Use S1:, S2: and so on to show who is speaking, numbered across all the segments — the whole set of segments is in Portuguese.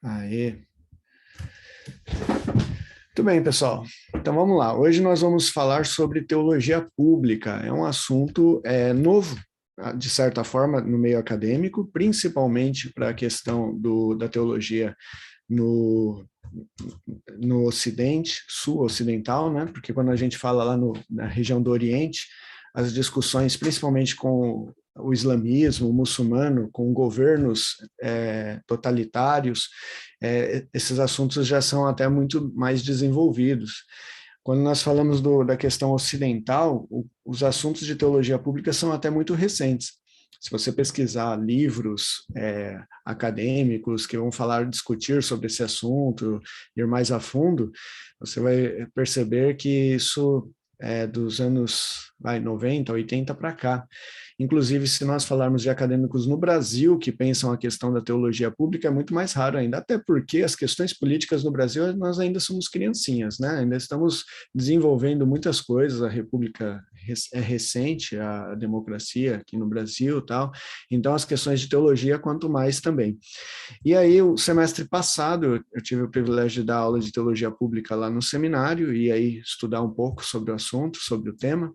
S1: Aê. Muito bem, pessoal. Então vamos lá. Hoje nós vamos falar sobre teologia pública. É um assunto novo, de certa forma, no meio acadêmico, principalmente para a questão da teologia no, no Ocidente, sul-ocidental, né? Porque quando a gente fala lá na região do Oriente, as discussões, principalmente com o islamismo, o muçulmano, com governos totalitários, esses assuntos já são até muito mais desenvolvidos. Quando nós falamos da questão ocidental, os assuntos de teologia pública são até muito recentes. Se você pesquisar livros acadêmicos que vão discutir sobre esse assunto, ir mais a fundo, você vai perceber que isso é dos anos 90, 80 para cá. Inclusive, se nós falarmos de acadêmicos no Brasil que pensam a questão da teologia pública, é muito mais raro ainda, até porque as questões políticas no Brasil, nós ainda somos criancinhas, né? Ainda estamos desenvolvendo muitas coisas, a República é recente, a democracia aqui no Brasil e tal, então as questões de teologia, quanto mais também. E aí, o semestre passado, eu tive o privilégio de dar aula de teologia pública lá no seminário, e aí estudar um pouco sobre o assunto, sobre o tema,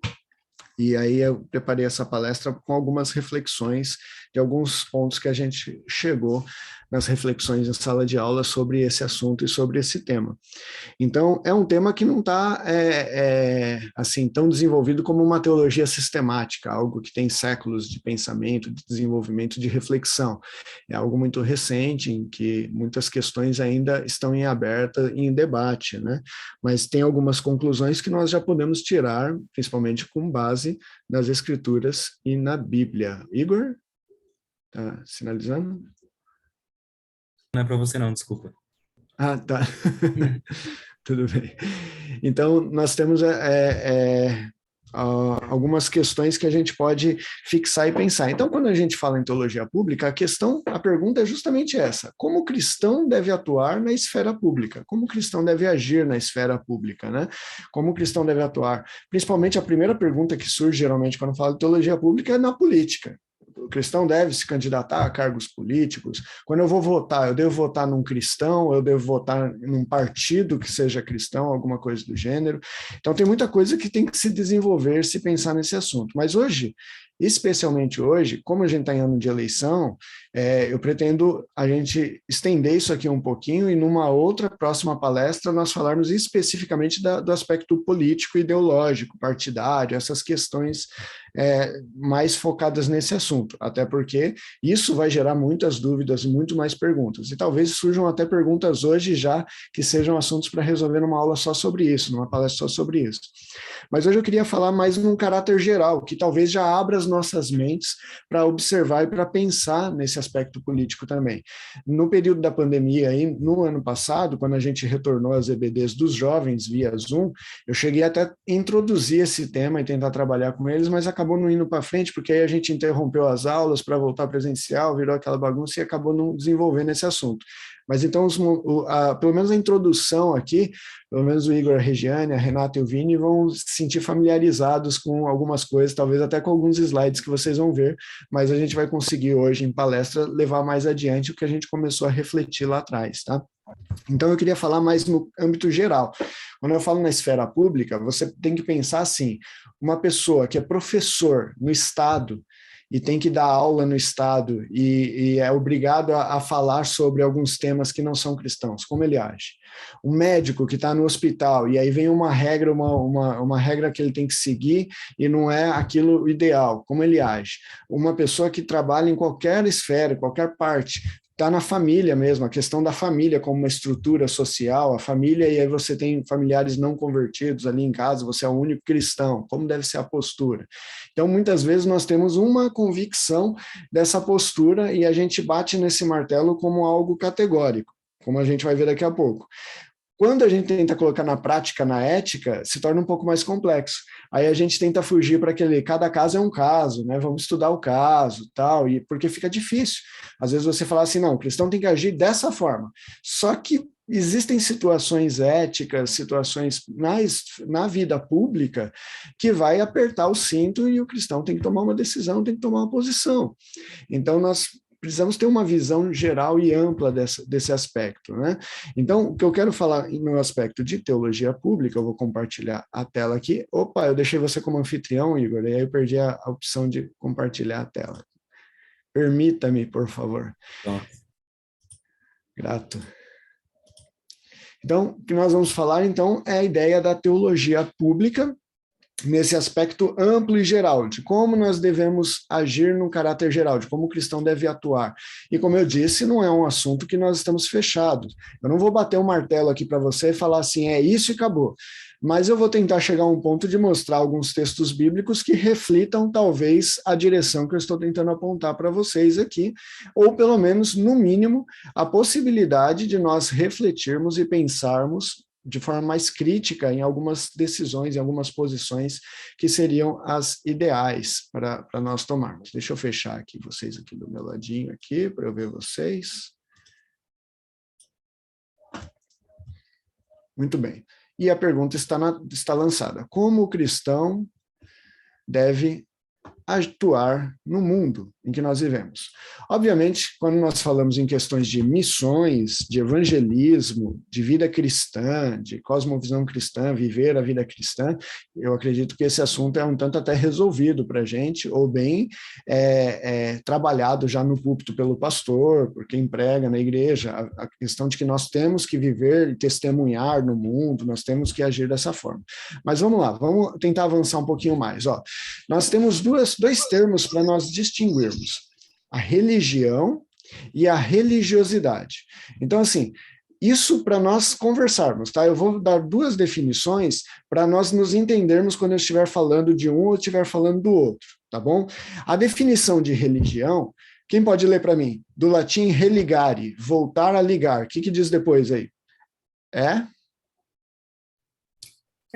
S1: e aí eu preparei essa palestra com algumas reflexões de alguns pontos que a gente chegou nas reflexões em sala de aula sobre esse assunto e sobre esse tema. Então, é um tema que não está assim tão desenvolvido como uma teologia sistemática, algo que tem séculos de pensamento, de desenvolvimento, de reflexão. É algo muito recente, em que muitas questões ainda estão em aberta, em debate, né? Mas tem algumas conclusões que nós já podemos tirar, principalmente com base nas Escrituras e na Bíblia. Igor, está sinalizando?
S2: Não é para você não, desculpa.
S1: Ah, tá. Tudo bem. Então, nós temos algumas questões que a gente pode fixar e pensar. Então, quando a gente fala em teologia pública, a pergunta é justamente essa: como o cristão deve atuar na esfera pública? Como o cristão deve agir na esfera pública, né? Como o cristão deve atuar? Principalmente a primeira pergunta que surge geralmente quando fala de teologia pública é na política. O cristão deve se candidatar a cargos políticos. Quando eu vou votar, eu devo votar num cristão, eu devo votar num partido que seja cristão, alguma coisa do gênero. Então, tem muita coisa que tem que se desenvolver, se pensar nesse assunto. Mas hoje, especialmente hoje, como a gente está em ano de eleição, eu pretendo a gente estender isso aqui um pouquinho e numa outra próxima palestra nós falarmos especificamente do aspecto político, ideológico, partidário, essas questões mais focadas nesse assunto, até porque isso vai gerar muitas dúvidas e muito mais perguntas. E talvez surjam até perguntas hoje já que sejam assuntos para resolver numa aula só sobre isso, numa palestra só sobre isso. Mas hoje eu queria falar mais num caráter geral, que talvez já abra as nossas mentes para observar e para pensar nesse aspecto político também. No período da pandemia, aí, no ano passado, quando a gente retornou às EBDs dos jovens via Zoom, eu cheguei até a introduzir esse tema e tentar trabalhar com eles, mas acabou não indo para frente, porque aí a gente interrompeu as aulas para voltar presencial, virou aquela bagunça e acabou não desenvolvendo esse assunto. Mas então, pelo menos a introdução aqui, pelo menos o Igor, a Regiane, a Renata e o Vini vão se sentir familiarizados com algumas coisas, talvez até com alguns slides que vocês vão ver, mas a gente vai conseguir hoje, em palestra, levar mais adiante o que a gente começou a refletir lá atrás, tá? Então, eu queria falar mais no âmbito geral. Quando eu falo na esfera pública, você tem que pensar assim: uma pessoa que é professor no Estado e tem que dar aula no Estado e é obrigado a falar sobre alguns temas que não são cristãos, como ele age? Um médico que está no hospital e aí vem uma regra, uma regra que ele tem que seguir e não é aquilo ideal, como ele age? Uma pessoa que trabalha em qualquer esfera, qualquer parte, está na família mesmo, a questão da família como uma estrutura social, a família, e aí você tem familiares não convertidos ali em casa, você é o único cristão, como deve ser a postura? Então, muitas vezes nós temos uma convicção dessa postura e a gente bate nesse martelo como algo categórico, como a gente vai ver daqui a pouco. Quando a gente tenta colocar na prática, na ética, se torna um pouco mais complexo. Aí a gente tenta fugir para cada caso é um caso, né? Vamos estudar o caso, tal, e porque fica difícil. Às vezes você fala assim, não, o cristão tem que agir dessa forma. Só que existem situações éticas, situações na vida pública que vai apertar o cinto e o cristão tem que tomar uma decisão, tem que tomar uma posição. Então, nós precisamos ter uma visão geral e ampla desse aspecto, né? Então, o que eu quero falar no aspecto de teologia pública, eu vou compartilhar a tela aqui. Opa, eu deixei você como anfitrião, Igor, e aí eu perdi a opção de compartilhar a tela. Permita-me, por favor.
S2: Pronto.
S1: Grato. Então, o que nós vamos falar, então, é a ideia da teologia pública, nesse aspecto amplo e geral, de como nós devemos agir no caráter geral, de como o cristão deve atuar. E como eu disse, não é um assunto que nós estamos fechados. Eu não vou bater o martelo aqui para você e falar assim, é isso e acabou. Mas eu vou tentar chegar a um ponto de mostrar alguns textos bíblicos que reflitam, talvez, a direção que eu estou tentando apontar para vocês aqui, ou pelo menos, no mínimo, a possibilidade de nós refletirmos e pensarmos de forma mais crítica em algumas decisões, em algumas posições que seriam as ideais para nós tomarmos. Deixa eu fechar aqui vocês aqui do meu ladinho aqui, para eu ver vocês. Muito bem. E a pergunta está lançada. Como o cristão deve atuar no mundo em que nós vivemos? Obviamente, quando nós falamos em questões de missões, de evangelismo, de vida cristã, de cosmovisão cristã, viver a vida cristã, eu acredito que esse assunto é um tanto até resolvido para a gente, ou bem trabalhado já no púlpito pelo pastor, por quem prega na igreja, a questão de que nós temos que viver e testemunhar no mundo, nós temos que agir dessa forma. Mas vamos lá, vamos tentar avançar um pouquinho mais. Nós temos dois termos para nós distinguirmos: a religião e a religiosidade. Então, assim, isso para nós conversarmos, tá? Eu vou dar duas definições para nós nos entendermos quando eu estiver falando de um ou estiver falando do outro, tá bom? A definição de religião, quem pode ler para mim? Do latim religare, voltar a ligar. O que diz depois aí?
S3: É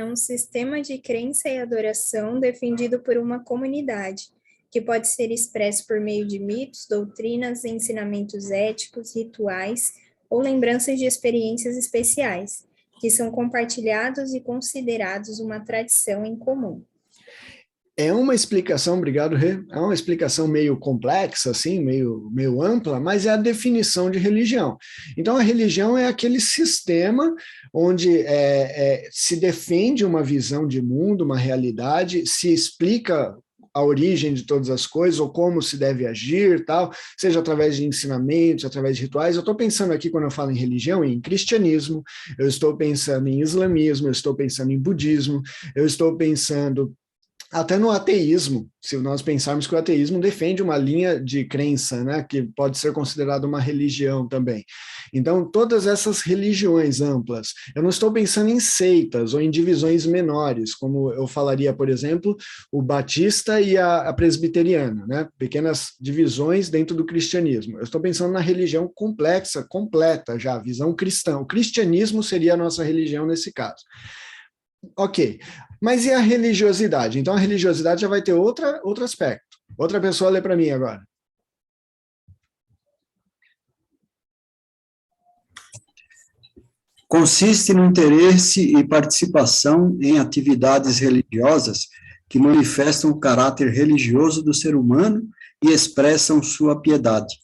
S3: um sistema de crença e adoração defendido por uma comunidade, que pode ser expresso por meio de mitos, doutrinas, ensinamentos éticos, rituais ou lembranças de experiências especiais, que são compartilhados e considerados uma tradição em comum.
S1: É uma explicação, obrigado, Rê, é uma explicação meio complexa, assim, meio ampla, mas é a definição de religião. Então, a religião é aquele sistema onde se defende uma visão de mundo, uma realidade, se explica a origem de todas as coisas, ou como se deve agir, tal, seja através de ensinamentos, através de rituais. Eu estou pensando aqui, quando eu falo em religião, em cristianismo, eu estou pensando em islamismo, eu estou pensando em budismo, eu estou pensando até no ateísmo, se nós pensarmos que o ateísmo defende uma linha de crença, né, que pode ser considerada uma religião também. Então, todas essas religiões amplas, eu não estou pensando em seitas ou em divisões menores, como eu falaria, por exemplo, o batista e a presbiteriana, né, pequenas divisões dentro do cristianismo. Eu estou pensando na religião complexa, completa já, visão cristã. O cristianismo seria a nossa religião nesse caso. Ok, mas e a religiosidade? Então a religiosidade já vai ter outro aspecto. Outra pessoa lê para mim agora.
S4: Consiste no interesse e participação em atividades religiosas que manifestam o caráter religioso do ser humano e expressam sua piedade.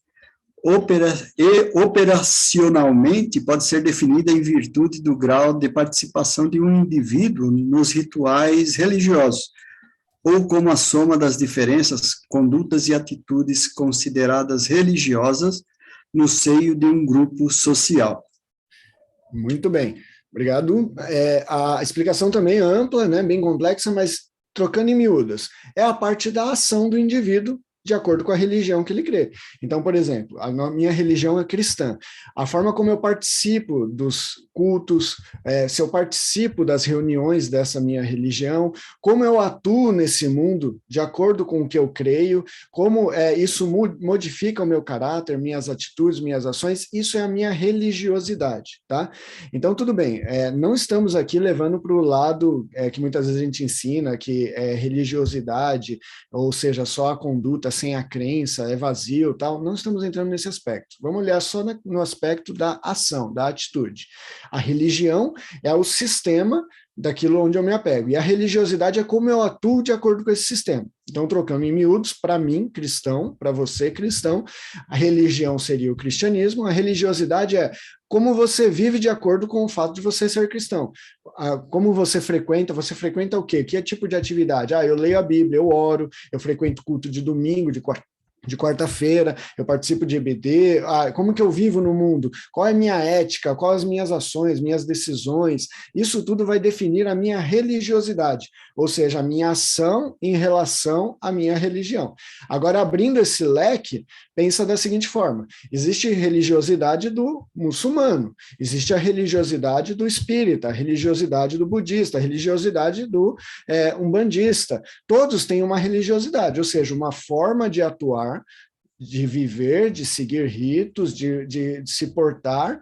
S4: Operacionalmente pode ser definida em virtude do grau de participação de um indivíduo nos rituais religiosos, ou como a soma das diferenças, condutas e atitudes consideradas religiosas no seio de um grupo social.
S1: Muito bem, obrigado. A explicação também é ampla, né, bem complexa, mas trocando em miúdas, é a parte da ação do indivíduo de acordo com a religião que ele crê. Então, por exemplo, a minha religião é cristã. A forma como eu participo dos cultos, se eu participo das reuniões dessa minha religião, como eu atuo nesse mundo de acordo com o que eu creio, como isso modifica o meu caráter, minhas atitudes, minhas ações, isso é a minha religiosidade, tá? Então, tudo bem, não estamos aqui levando para o lado que muitas vezes a gente ensina, que é religiosidade, ou seja, só a conduta sem a crença, é vazio, tal. Não estamos entrando nesse aspecto. Vamos olhar só no aspecto da ação, da atitude. A religião é o sistema daquilo onde eu me apego. E a religiosidade é como eu atuo de acordo com esse sistema. Então, trocando em miúdos, para mim, cristão, para você, cristão, a religião seria o cristianismo, a religiosidade é como você vive de acordo com o fato de você ser cristão. Como você frequenta o quê? Que tipo de atividade? Eu leio a Bíblia, eu oro, eu frequento culto de domingo, de quarta-feira, eu participo de EBD, como que eu vivo no mundo, qual é a minha ética, quais as minhas ações, minhas decisões, isso tudo vai definir a minha religiosidade, ou seja, a minha ação em relação à minha religião. Agora, abrindo esse leque, pensa da seguinte forma, existe religiosidade do muçulmano, existe a religiosidade do espírita, a religiosidade do budista, a religiosidade do umbandista, todos têm uma religiosidade, ou seja, uma forma de atuar, de viver, de seguir ritos, de se portar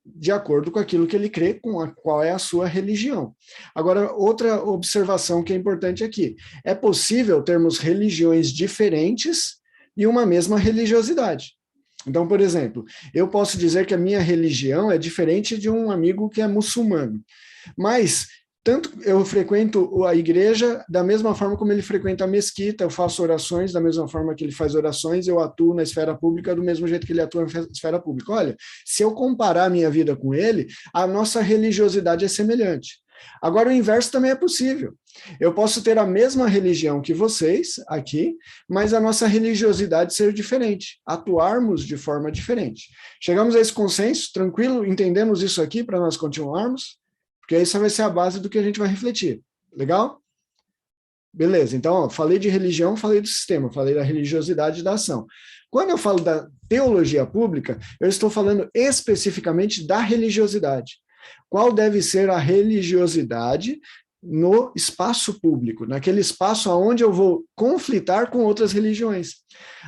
S1: de acordo com aquilo que ele crê, qual é a sua religião. Agora, outra observação que é importante aqui, é possível termos religiões diferentes e uma mesma religiosidade. Então, por exemplo, eu posso dizer que a minha religião é diferente de um amigo que é muçulmano, mas tanto eu frequento a igreja da mesma forma como ele frequenta a mesquita, eu faço orações da mesma forma que ele faz orações, eu atuo na esfera pública do mesmo jeito que ele atua na esfera pública. Olha, se eu comparar a minha vida com ele, a nossa religiosidade é semelhante. Agora, o inverso também é possível. Eu posso ter a mesma religião que vocês aqui, mas a nossa religiosidade ser diferente, atuarmos de forma diferente. Chegamos a esse consenso, tranquilo? Entendemos isso aqui para nós continuarmos? Porque essa vai ser a base do que a gente vai refletir. Legal? Beleza, então, falei de religião, falei do sistema, falei da religiosidade da ação. Quando eu falo da teologia pública, eu estou falando especificamente da religiosidade. Qual deve ser a religiosidade no espaço público, naquele espaço onde eu vou conflitar com outras religiões?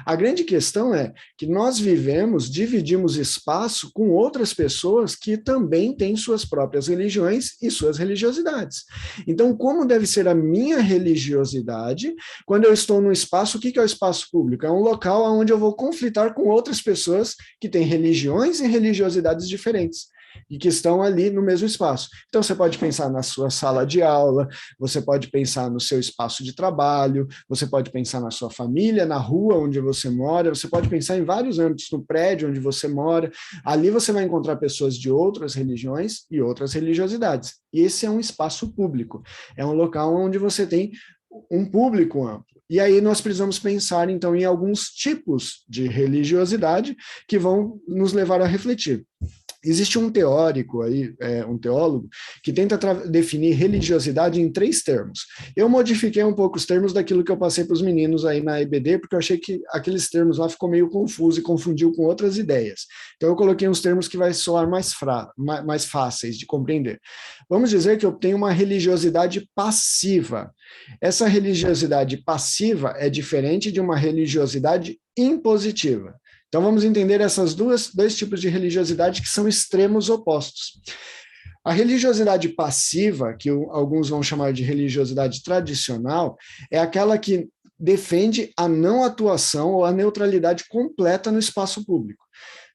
S1: A grande questão é que nós dividimos espaço com outras pessoas que também têm suas próprias religiões e suas religiosidades. Então, como deve ser a minha religiosidade quando eu estou num espaço? O que é o espaço público? É um local onde eu vou conflitar com outras pessoas que têm religiões e religiosidades diferentes e que estão ali no mesmo espaço. Então, você pode pensar na sua sala de aula, você pode pensar no seu espaço de trabalho, você pode pensar na sua família, na rua onde você mora, você pode pensar em vários âmbitos, no prédio onde você mora. Ali você vai encontrar pessoas de outras religiões e outras religiosidades. E esse é um espaço público, é um local onde você tem um público amplo. E aí nós precisamos pensar, então, em alguns tipos de religiosidade que vão nos levar a refletir. Existe um teórico aí, um teólogo, que tenta definir religiosidade em 3 termos. Eu modifiquei um pouco os termos daquilo que eu passei para os meninos aí na EBD, porque eu achei que aqueles termos lá ficou meio confuso e confundiu com outras ideias. Então eu coloquei uns termos que vai soar mais fáceis de compreender. Vamos dizer que eu tenho uma religiosidade passiva. Essa religiosidade passiva é diferente de uma religiosidade impositiva. Então, vamos entender esses dois tipos de religiosidade que são extremos opostos. A religiosidade passiva, que alguns vão chamar de religiosidade tradicional, é aquela que defende a não atuação ou a neutralidade completa no espaço público.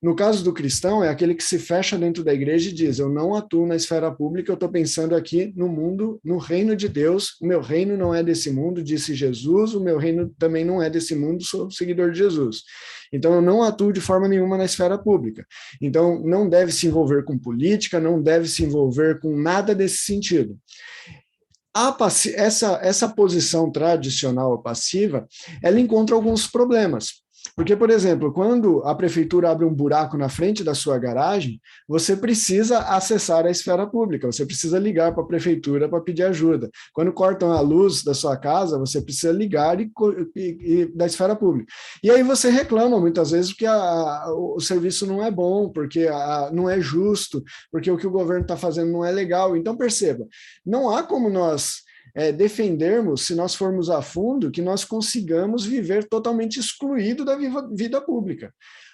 S1: No caso do cristão, é aquele que se fecha dentro da igreja e diz, eu não atuo na esfera pública, eu estou pensando aqui no mundo, no reino de Deus, o meu reino não é desse mundo, disse Jesus, o meu reino também não é desse mundo, sou seguidor de Jesus. Então, eu não atuo de forma nenhuma na esfera pública. Então, não deve se envolver com política, não deve se envolver com nada desse sentido. Essa posição tradicional ou passiva, ela encontra alguns problemas. Porque, por exemplo, quando a prefeitura abre um buraco na frente da sua garagem, você precisa acessar a esfera pública, você precisa ligar para a prefeitura para pedir ajuda. Quando cortam a luz da sua casa, você precisa ligar da esfera pública. E aí você reclama muitas vezes porque o serviço não é bom, porque não é justo, porque o que o governo está fazendo não é legal. Então, perceba, não há como nós defendermos, se nós formos a fundo, que nós consigamos viver totalmente excluído da vida pública.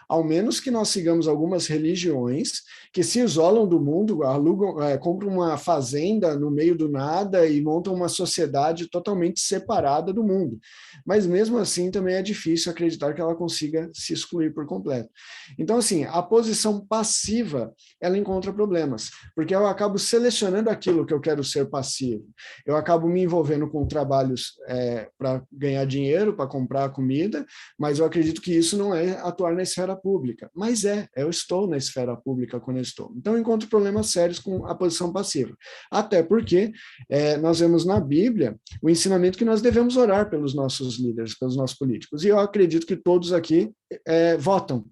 S1: ao menos que nós sigamos algumas religiões que se isolam do mundo, alugam, compram uma fazenda no meio do nada e montam uma sociedade totalmente separada do mundo. Mas mesmo assim também é difícil acreditar que ela consiga se excluir por completo. Então, assim, a posição passiva, ela encontra problemas, porque eu acabo selecionando aquilo que eu quero ser passivo. Eu acabo me envolvendo com trabalhos para ganhar dinheiro, para comprar comida, mas eu acredito que isso não é atuar na esfera pública. Mas eu estou na esfera pública quando eu estou. Então, eu encontro problemas sérios com a posição passiva. Até porque nós vemos na Bíblia o ensinamento que nós devemos orar pelos nossos líderes, pelos nossos políticos. E eu acredito que todos aqui votam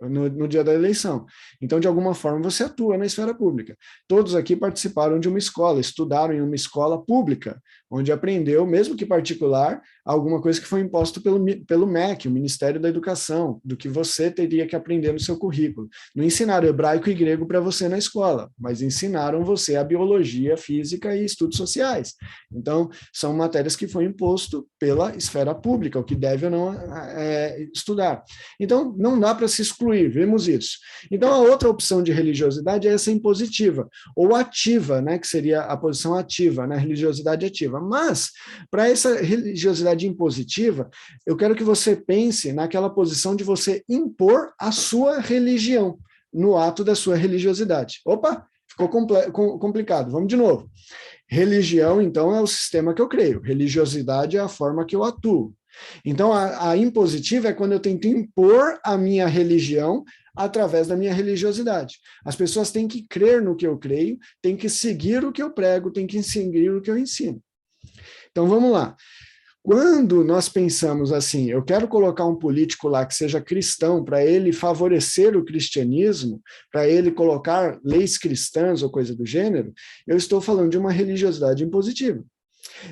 S1: no dia da eleição. Então, de alguma forma, você atua na esfera pública. Todos aqui participaram de uma escola, estudaram em uma escola pública, onde aprendeu, mesmo que particular, alguma coisa que foi imposto pelo MEC, o Ministério da Educação, do que você teria que aprender no seu currículo. Não ensinaram hebraico e grego para você na escola, mas ensinaram você a biologia, física e estudos sociais. Então, são matérias que foi imposto pela esfera pública, o que deve ou não estudar. Então, não dá para se excluir, vemos isso. Então, a outra opção de religiosidade é essa impositiva, ou ativa, né, que seria a posição ativa, né, religiosidade ativa. Mas, para essa religiosidade impositiva, eu quero que você pense naquela posição de você impor a sua religião no ato da sua religiosidade. Opa, ficou complicado, vamos de novo. Religião, então, é o sistema que eu creio. Religiosidade é a forma que eu atuo. Então, a impositiva é quando eu tento impor a minha religião através da minha religiosidade. As pessoas têm que crer no que eu creio, têm que seguir o que eu prego, têm que seguir o que eu ensino. Então, vamos lá. Quando nós pensamos assim, eu quero colocar um político lá que seja cristão, para ele favorecer o cristianismo, para ele colocar leis cristãs ou coisa do gênero, eu estou falando de uma religiosidade impositiva.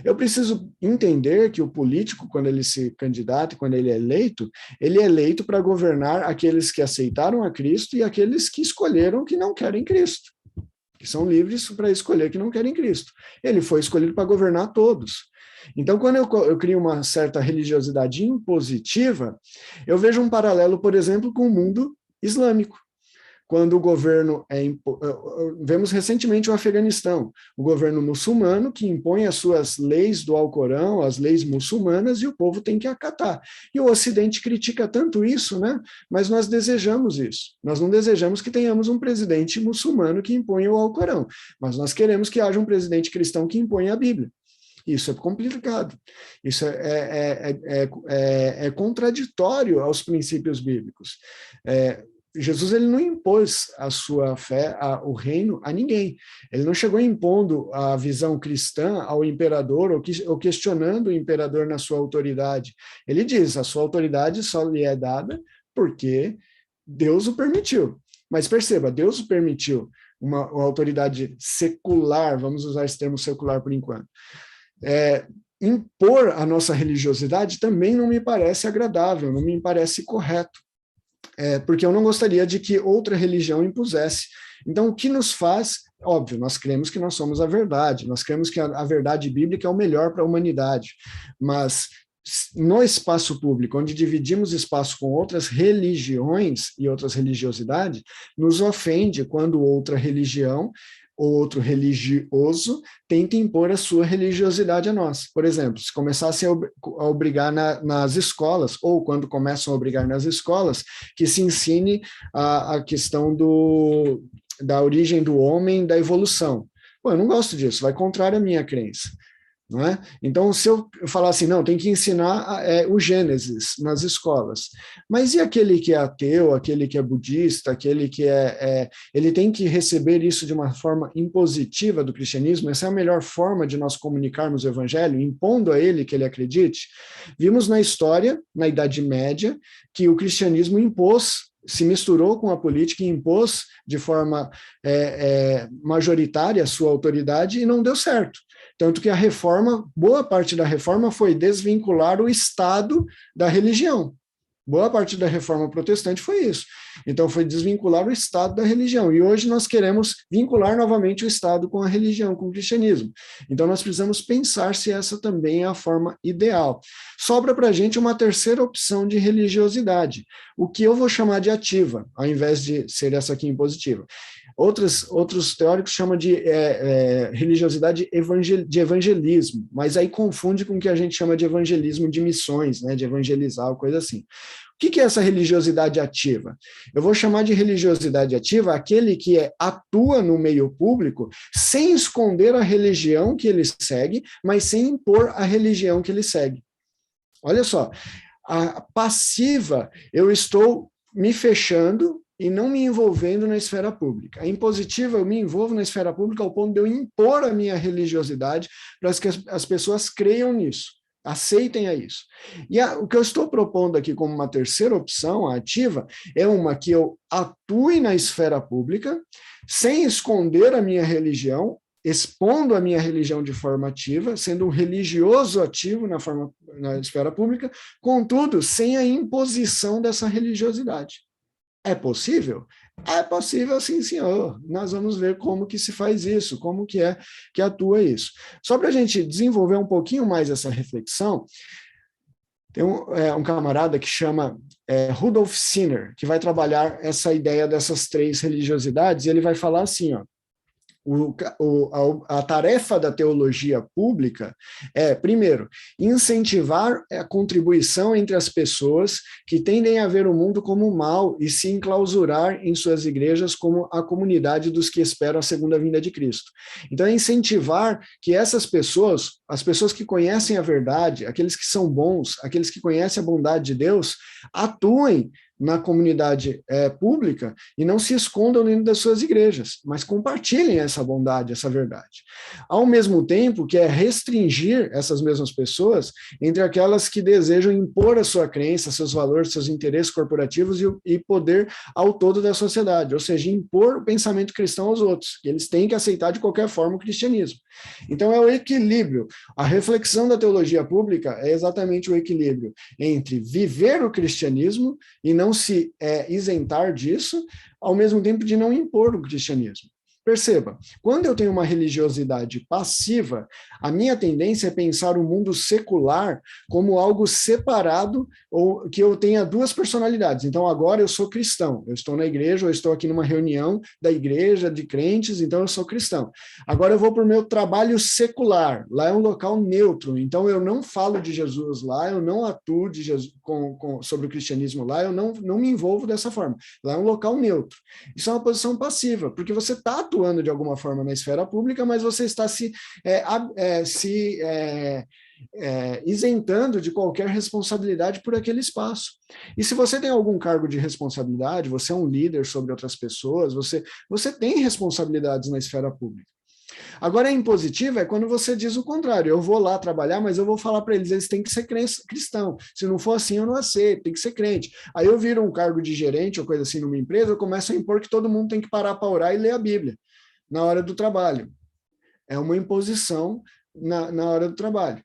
S1: Eu preciso entender que o político, quando ele se candidata, quando ele é eleito para governar aqueles que aceitaram a Cristo e aqueles que escolheram que não querem Cristo, que são livres para escolher que não querem Cristo. Ele foi escolhido para governar todos. Então, quando eu crio uma certa religiosidade impositiva, eu vejo um paralelo, por exemplo, com o mundo islâmico. Quando o governo vemos recentemente o Afeganistão, o governo muçulmano que impõe as suas leis do Alcorão, as leis muçulmanas, e o povo tem que acatar. E o Ocidente critica tanto isso, né? Mas nós desejamos isso. Nós não desejamos que tenhamos um presidente muçulmano que imponha o Alcorão, mas nós queremos que haja um presidente cristão que imponha a Bíblia. Isso é complicado, isso é contraditório aos princípios bíblicos. Jesus ele não impôs a sua fé, o reino, a ninguém. Ele não chegou impondo a visão cristã ao imperador ou questionando o imperador na sua autoridade. Ele diz, a sua autoridade só lhe é dada porque Deus o permitiu. Mas perceba, Deus o permitiu, uma autoridade secular, vamos usar esse termo secular por enquanto. Impor a nossa religiosidade também não me parece agradável, não me parece correto. Porque eu não gostaria de que outra religião impusesse. Então, o que nos faz, óbvio, nós cremos que nós somos a verdade, nós cremos que a verdade bíblica é o melhor para a humanidade, mas no espaço público, onde dividimos espaço com outras religiões e outras religiosidades, nos ofende quando outra religião ou outro religioso tenta impor a sua religiosidade a nós. Por exemplo, se começassem a obrigar nas escolas, ou quando começam a obrigar nas escolas, que se ensine a questão da origem do homem, da evolução. Pô, eu não gosto disso, vai contrário à minha crença. Não é? Então, se eu falar assim, não, tem que ensinar o Gênesis nas escolas, mas e aquele que é ateu, aquele que é budista, aquele que ele tem que receber isso de uma forma impositiva do cristianismo? Essa é a melhor forma de nós comunicarmos o evangelho, impondo a ele que ele acredite? Vimos na história, na Idade Média, que o cristianismo se misturou com a política e impôs de forma majoritária a sua autoridade e não deu certo. Tanto que a reforma, boa parte da reforma foi desvincular o Estado da religião. Boa parte da reforma protestante foi isso. Então, foi desvincular o Estado da religião. E hoje nós queremos vincular novamente o Estado com a religião, com o cristianismo. Então, nós precisamos pensar se essa também é a forma ideal. Sobra para a gente uma terceira opção de religiosidade, o que eu vou chamar de ativa, ao invés de ser essa aqui impositiva. Outros teóricos chamam de religiosidade de evangelismo, mas aí confunde com o que a gente chama de evangelismo de missões, né, de evangelizar, ou coisa assim. O que é essa religiosidade ativa? Eu vou chamar de religiosidade ativa aquele que atua no meio público sem esconder a religião que ele segue, mas sem impor a religião que ele segue. Olha só, a passiva, eu estou me fechando e não me envolvendo na esfera pública. A impositiva, eu me envolvo na esfera pública ao ponto de eu impor a minha religiosidade para que as pessoas creiam nisso, aceitem a isso. E o que eu estou propondo aqui como uma terceira opção, a ativa, é uma que eu atue na esfera pública, sem esconder a minha religião, expondo a minha religião de forma ativa, sendo um religioso ativo na esfera pública, contudo, sem a imposição dessa religiosidade. É possível? É possível, sim, senhor. Nós vamos ver como que se faz isso, como que atua isso. Só para a gente desenvolver um pouquinho mais essa reflexão, tem um camarada que chama Rudolf Sinner, que vai trabalhar essa ideia dessas três religiosidades, e ele vai falar assim, ó, a tarefa da teologia pública é, primeiro, incentivar a contribuição entre as pessoas que tendem a ver o mundo como mal e se enclausurar em suas igrejas como a comunidade dos que esperam a segunda vinda de Cristo. Então, é incentivar que essas pessoas, as pessoas que conhecem a verdade, aqueles que são bons, aqueles que conhecem a bondade de Deus, atuem na comunidade pública e não se escondam dentro das suas igrejas, mas compartilhem essa bondade, essa verdade. Ao mesmo tempo que é restringir essas mesmas pessoas entre aquelas que desejam impor a sua crença, seus valores, seus interesses corporativos e poder ao todo da sociedade, ou seja, impor o pensamento cristão aos outros, que eles têm que aceitar de qualquer forma o cristianismo. Então é o equilíbrio. A reflexão da teologia pública é exatamente o equilíbrio entre viver o cristianismo e não se isentar disso, ao mesmo tempo de não impor o cristianismo. Perceba, quando eu tenho uma religiosidade passiva, a minha tendência é pensar o mundo secular como algo separado, ou que eu tenha duas personalidades. Então, agora eu sou cristão, eu estou na igreja, ou estou aqui numa reunião da igreja, de crentes, então eu sou cristão. Agora eu vou para o meu trabalho secular, lá é um local neutro, então eu não falo de Jesus lá, eu não atuo de Jesus, sobre o cristianismo lá, eu não me envolvo dessa forma. Lá é um local neutro. Isso é uma posição passiva, porque você está atuando de alguma forma na esfera pública, mas você está se isentando de qualquer responsabilidade por aquele espaço. E se você tem algum cargo de responsabilidade, você é um líder sobre outras pessoas, você tem responsabilidades na esfera pública. Agora, a impositiva é quando você diz o contrário, eu vou lá trabalhar, mas eu vou falar para eles têm que ser cristão, se não for assim eu não aceito, tem que ser crente. Aí eu viro um cargo de gerente ou coisa assim numa empresa, eu começo a impor que todo mundo tem que parar para orar e ler a Bíblia na hora do trabalho. É uma imposição na hora do trabalho.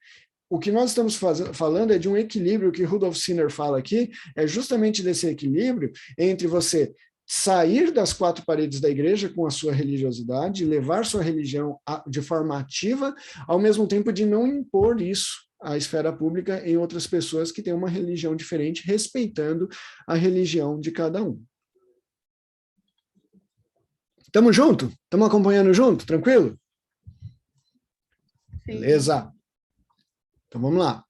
S1: O que nós estamos falando é de um equilíbrio que Rudolf Sinner fala aqui, é justamente desse equilíbrio entre você sair das quatro paredes da igreja com a sua religiosidade, levar sua religião de forma ativa, ao mesmo tempo de não impor isso à esfera pública em outras pessoas que têm uma religião diferente, respeitando a religião de cada um. Estamos junto? Estamos acompanhando junto? Tranquilo? Sim. Beleza. Então, vamos lá.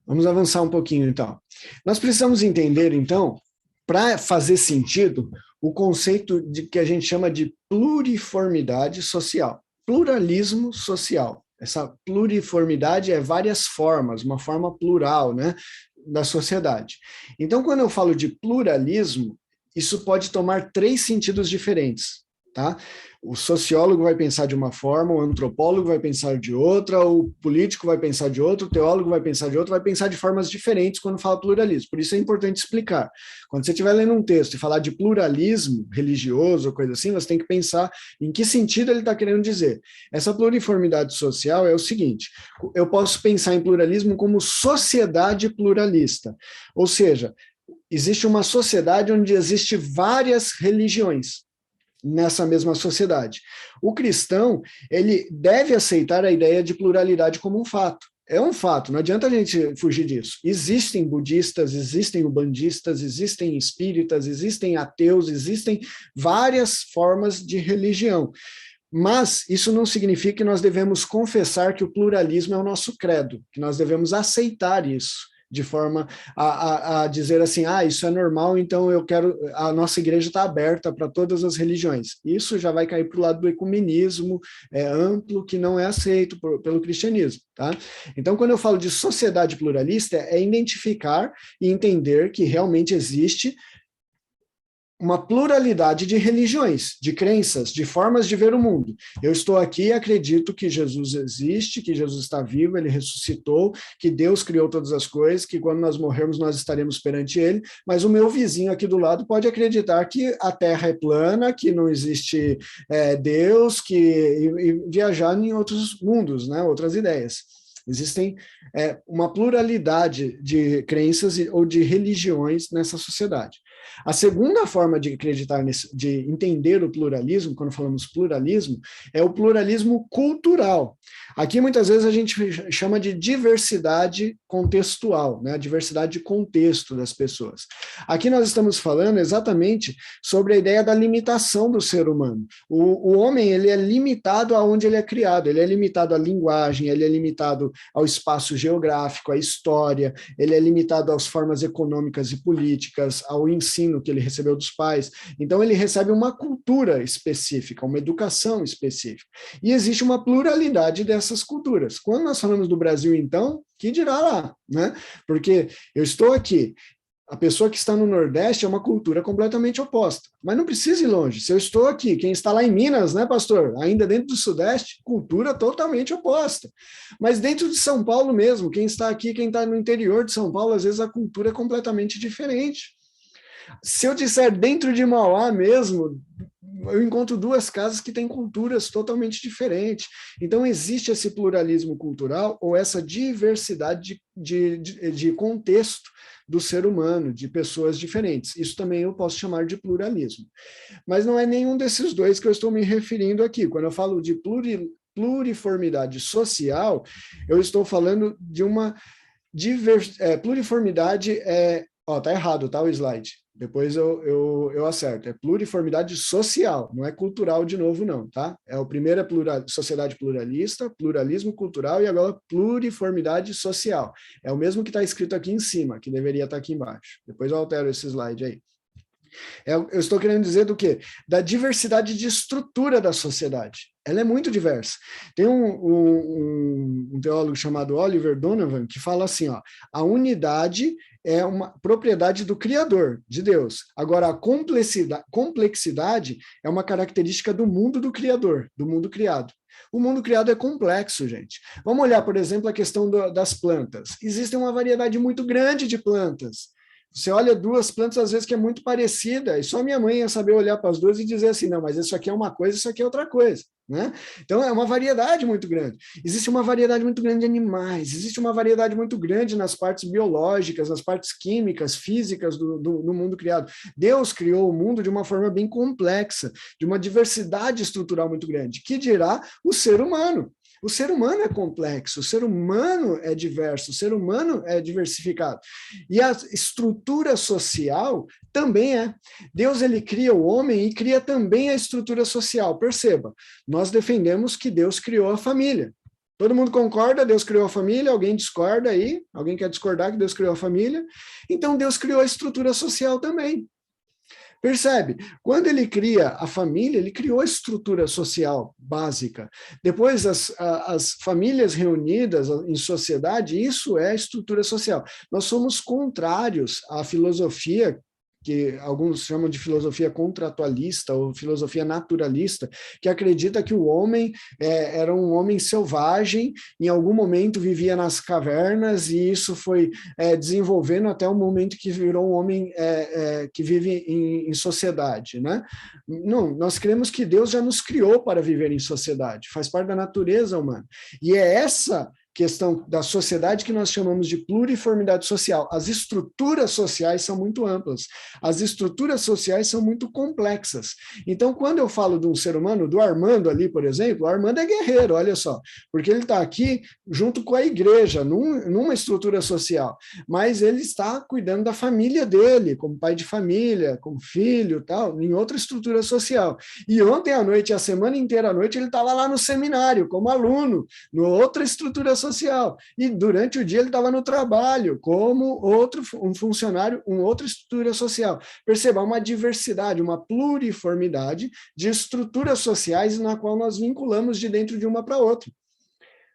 S1: Vamos avançar um pouquinho, então. Nós precisamos entender, então, para fazer sentido, o conceito de que a gente chama de pluriformidade social, pluralismo social. Essa pluriformidade é várias formas, uma forma plural, né, da sociedade. Então, quando eu falo de pluralismo, isso pode tomar três sentidos diferentes. tá? O sociólogo vai pensar de uma forma, o antropólogo vai pensar de outra, o político vai pensar de outra, o teólogo vai pensar de outra, vai pensar de formas diferentes quando fala pluralismo. Por isso é importante explicar. Quando você estiver lendo um texto e falar de pluralismo religioso ou coisa assim, você tem que pensar em que sentido ele está querendo dizer. Essa pluriformidade social é o seguinte: eu posso pensar em pluralismo como sociedade pluralista, ou seja, existe uma sociedade onde existe várias religiões nessa mesma sociedade. O cristão, ele deve aceitar a ideia de pluralidade como um fato. É um fato, não adianta a gente fugir disso. Existem budistas, existem ubandistas, existem espíritas, existem ateus, existem várias formas de religião. Mas isso não significa que nós devemos confessar que o pluralismo é o nosso credo, que nós devemos aceitar isso, de forma a dizer assim, isso é normal, então a nossa igreja está aberta para todas as religiões. Isso já vai cair para o lado do ecumenismo amplo, que não é aceito pelo cristianismo, tá? Então, quando eu falo de sociedade pluralista, é identificar e entender que realmente existe uma pluralidade de religiões, de crenças, de formas de ver o mundo. Eu estou aqui e acredito que Jesus existe, que Jesus está vivo, ele ressuscitou, que Deus criou todas as coisas, que quando nós morrermos nós estaremos perante ele, mas o meu vizinho aqui do lado pode acreditar que a Terra é plana, que não existe Deus, e viajar em outros mundos, né, outras ideias. Existem uma pluralidade de crenças ou de religiões nessa sociedade. A segunda forma de acreditar de entender o pluralismo, quando falamos pluralismo, é o pluralismo cultural. Aqui, muitas vezes, a gente chama de diversidade contextual, né? A diversidade de contexto das pessoas. Aqui nós estamos falando exatamente sobre a ideia da limitação do ser humano. O homem, ele é limitado aonde ele é criado, ele é limitado à linguagem, ele é limitado ao espaço geográfico, à história, ele é limitado às formas econômicas e políticas, ao ensino que ele recebeu dos pais. Então, ele recebe uma cultura específica, uma educação específica. E existe uma pluralidade dessas culturas. Quando nós falamos do Brasil, então, que dirá lá, né? Porque eu estou aqui, a pessoa que está no Nordeste é uma cultura completamente oposta. Mas não precisa ir longe. Se eu estou aqui, quem está lá em Minas, né, pastor? Ainda dentro do Sudeste, cultura totalmente oposta. Mas dentro de São Paulo mesmo, quem está aqui, quem está no interior de São Paulo, às vezes a cultura é completamente diferente. Se eu disser dentro de Mauá mesmo, eu encontro duas casas que têm culturas totalmente diferentes. Então, existe esse pluralismo cultural ou essa diversidade de contexto do ser humano, de pessoas diferentes. Isso também eu posso chamar de pluralismo. Mas não é nenhum desses dois que eu estou me referindo aqui. Quando eu falo de pluriformidade social, eu estou falando de uma pluriformidade... tá errado, tá, o slide. Depois eu acerto. É pluriformidade social, não é cultural de novo, não, tá? É o primeiro sociedade pluralista, pluralismo cultural e agora pluriformidade social. É o mesmo que está escrito aqui em cima, que deveria estar aqui embaixo. Depois eu altero esse slide aí. Eu estou querendo dizer do quê? Da diversidade de estrutura da sociedade. Ela é muito diversa. Tem um teólogo chamado Oliver Donovan que fala assim, a unidade é uma propriedade do Criador, de Deus. Agora, a complexidade é uma característica do mundo do Criador, do mundo criado. O mundo criado é complexo, gente. Vamos olhar, por exemplo, a questão das plantas. Existe uma variedade muito grande de plantas. Você olha duas plantas, às vezes, que é muito parecida, e só minha mãe ia saber olhar para as duas e dizer assim, não, mas isso aqui é uma coisa, isso aqui é outra coisa, né? Então, é uma variedade muito grande. Existe uma variedade muito grande de animais, existe uma variedade muito grande nas partes biológicas, nas partes químicas, físicas do mundo criado. Deus criou o mundo de uma forma bem complexa, de uma diversidade estrutural muito grande, que dirá o ser humano. O ser humano é complexo, o ser humano é diverso, o ser humano é diversificado. E a estrutura social também é. Deus, ele cria o homem e cria também a estrutura social. Perceba, nós defendemos que Deus criou a família. Todo mundo concorda, Deus criou a família, alguém discorda aí? Alguém quer discordar que Deus criou a família? Então, Deus criou a estrutura social também. Percebe? Quando ele cria a família, ele criou a estrutura social básica. Depois, as famílias reunidas em sociedade, isso é a estrutura social. Nós somos contrários à filosofia que alguns chamam de filosofia contratualista ou filosofia naturalista, que acredita que o homem era um homem selvagem, em algum momento vivia nas cavernas, e isso foi desenvolvendo até o momento que virou um homem que vive em sociedade, né? Não, nós cremos que Deus já nos criou para viver em sociedade, faz parte da natureza humana. E é essa questão da sociedade que nós chamamos de pluriformidade social. As estruturas sociais são muito amplas, as estruturas sociais são muito complexas. Então, quando eu falo de um ser humano, do Armando ali, por exemplo, o Armando é guerreiro, olha só, porque ele está aqui junto com a igreja, numa estrutura social, mas ele está cuidando da família dele, como pai de família, como filho, tal, em outra estrutura social. E ontem à noite, a semana inteira à noite, ele estava lá no seminário, como aluno, numa outra estrutura social. E durante o dia ele estava no trabalho, como um funcionário, uma outra estrutura social. Perceba, uma diversidade, uma pluriformidade de estruturas sociais na qual nós vinculamos de dentro de uma para outra.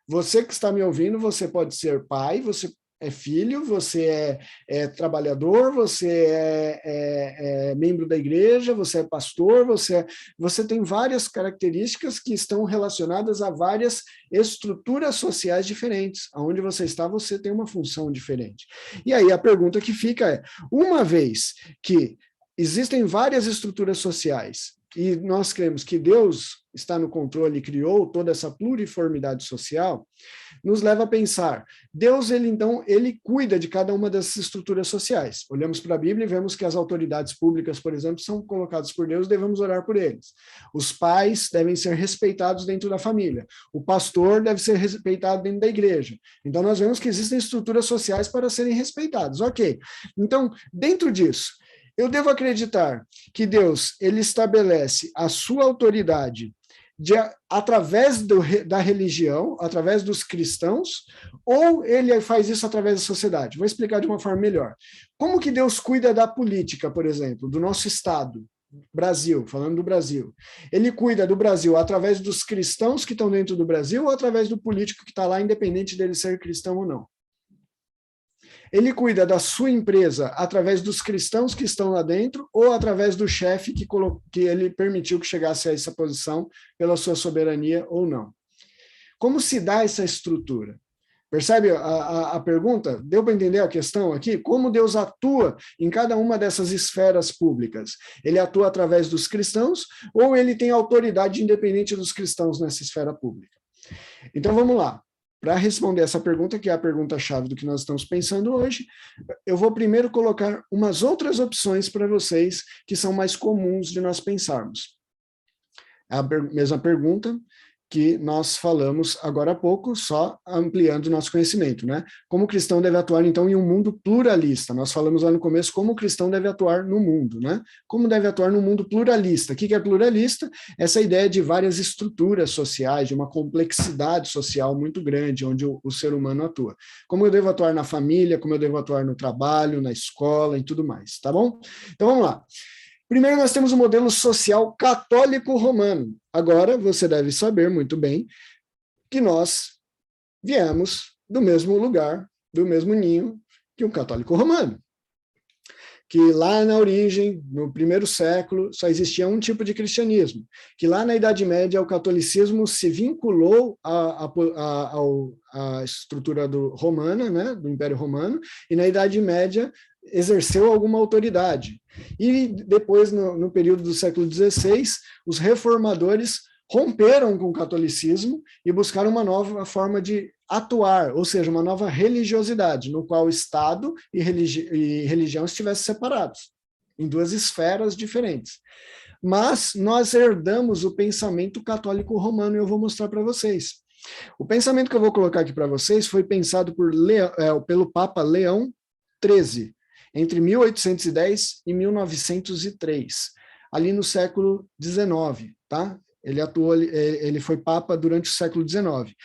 S1: Você que está me ouvindo, você pode ser pai, você é filho, você é trabalhador, você é membro da igreja, você é pastor, você tem várias características que estão relacionadas a várias estruturas sociais diferentes. Onde você está, você tem uma função diferente. E aí a pergunta que fica é, uma vez que existem várias estruturas sociais, e nós cremos que Deus está no controle e criou toda essa pluriformidade social, nos leva a pensar, Deus, ele cuida de cada uma dessas estruturas sociais. Olhamos para a Bíblia e vemos que as autoridades públicas, por exemplo, são colocadas por Deus, devemos orar por eles. Os pais devem ser respeitados dentro da família. O pastor deve ser respeitado dentro da igreja. Então, nós vemos que existem estruturas sociais para serem respeitadas. Ok. Então, dentro disso, eu devo acreditar que Deus, ele estabelece a sua autoridade através da religião, através dos cristãos, ou ele faz isso através da sociedade? Vou explicar de uma forma melhor. Como que Deus cuida da política, por exemplo, do nosso Estado, Brasil, falando do Brasil? Ele cuida do Brasil através dos cristãos que estão dentro do Brasil ou através do político que está lá, independente dele ser cristão ou não? Ele cuida da sua empresa através dos cristãos que estão lá dentro ou através do chefe que ele permitiu que chegasse a essa posição pela sua soberania ou não? Como se dá essa estrutura? Percebe a pergunta? Deu para entender a questão aqui? Como Deus atua em cada uma dessas esferas públicas? Ele atua através dos cristãos ou ele tem autoridade independente dos cristãos nessa esfera pública? Então, vamos lá. Para responder essa pergunta, que é a pergunta-chave do que nós estamos pensando hoje, eu vou primeiro colocar umas outras opções para vocês que são mais comuns de nós pensarmos. É a mesma pergunta que nós falamos agora há pouco, só ampliando o nosso conhecimento, né? Como o cristão deve atuar, então, em um mundo pluralista? Nós falamos lá no começo como o cristão deve atuar no mundo, né? Como deve atuar no mundo pluralista? O que é pluralista? Essa ideia de várias estruturas sociais, de uma complexidade social muito grande, onde o ser humano atua. Como eu devo atuar na família, como eu devo atuar no trabalho, na escola e tudo mais, tá bom? Então, vamos lá. Primeiro, nós temos o modelo social católico romano. Agora, você deve saber muito bem que nós viemos do mesmo lugar, do mesmo ninho que o católico romano. Que lá na origem, no primeiro século, só existia um tipo de cristianismo. Que lá na Idade Média, o catolicismo se vinculou à estrutura romana, né, do Império Romano, e na Idade Média exerceu alguma autoridade. E depois, no período do século XVI, os reformadores romperam com o catolicismo e buscaram uma nova forma de atuar, ou seja, uma nova religiosidade, no qual o Estado e religião estivessem separados, em duas esferas diferentes. Mas nós herdamos o pensamento católico romano, e eu vou mostrar para vocês. O pensamento que eu vou colocar aqui para vocês foi pensado pelo Papa Leão XIII, entre 1810 e 1903, ali no século XIX, tá? Ele foi papa durante o século XIX.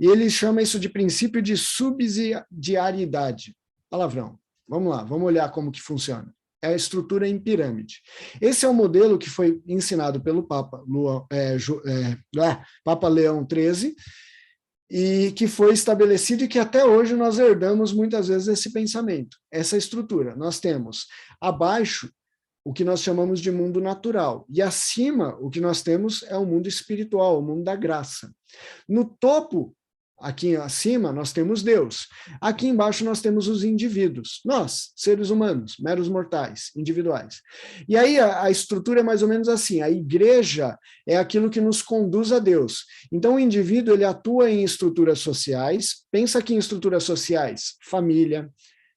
S1: E ele chama isso de princípio de subsidiariedade. Palavrão. Vamos lá, vamos olhar como que funciona. É a estrutura em pirâmide. Esse é o modelo que foi ensinado pelo Papa Leão XIII, e que foi estabelecido e que até hoje nós herdamos muitas vezes esse pensamento, essa estrutura. Nós temos abaixo o que nós chamamos de mundo natural. E acima, o que nós temos é o mundo espiritual, o mundo da graça. No topo, aqui acima, nós temos Deus. Aqui embaixo nós temos os indivíduos. Nós, seres humanos, meros mortais, individuais. E aí a estrutura é mais ou menos assim. A igreja é aquilo que nos conduz a Deus. Então o indivíduo, ele atua em estruturas sociais. Pensa aqui em estruturas sociais. Família,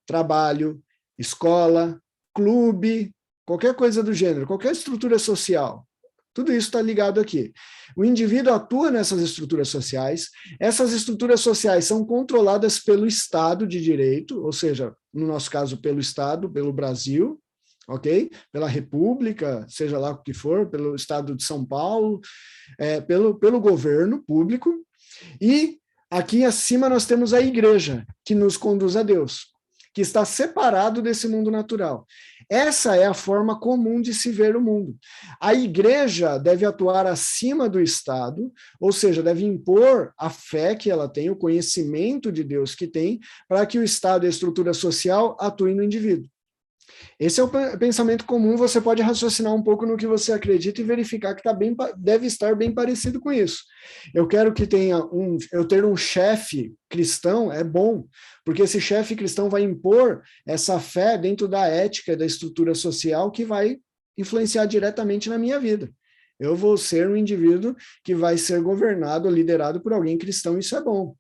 S1: trabalho, escola, clube, qualquer coisa do gênero, qualquer estrutura social. Tudo isso está ligado aqui. O indivíduo atua nessas estruturas sociais, essas estruturas sociais são controladas pelo Estado de Direito, ou seja, no nosso caso, pelo Estado, pelo Brasil, ok? Pela República, seja lá o que for, pelo Estado de São Paulo, pelo governo público, e aqui acima nós temos a igreja, que nos conduz a Deus, que está separado desse mundo natural. Essa é a forma comum de se ver o mundo. A igreja deve atuar acima do Estado, ou seja, deve impor a fé que ela tem, o conhecimento de Deus que tem, para que o Estado e a estrutura social atuem no indivíduo. Esse é o pensamento comum, você pode raciocinar um pouco no que você acredita e verificar que deve estar bem parecido com isso. Eu quero que eu ter um chefe cristão é bom, porque esse chefe cristão vai impor essa fé dentro da ética, da estrutura social que vai influenciar diretamente na minha vida. Eu vou ser um indivíduo que vai ser governado, liderado por alguém cristão, isso é bom.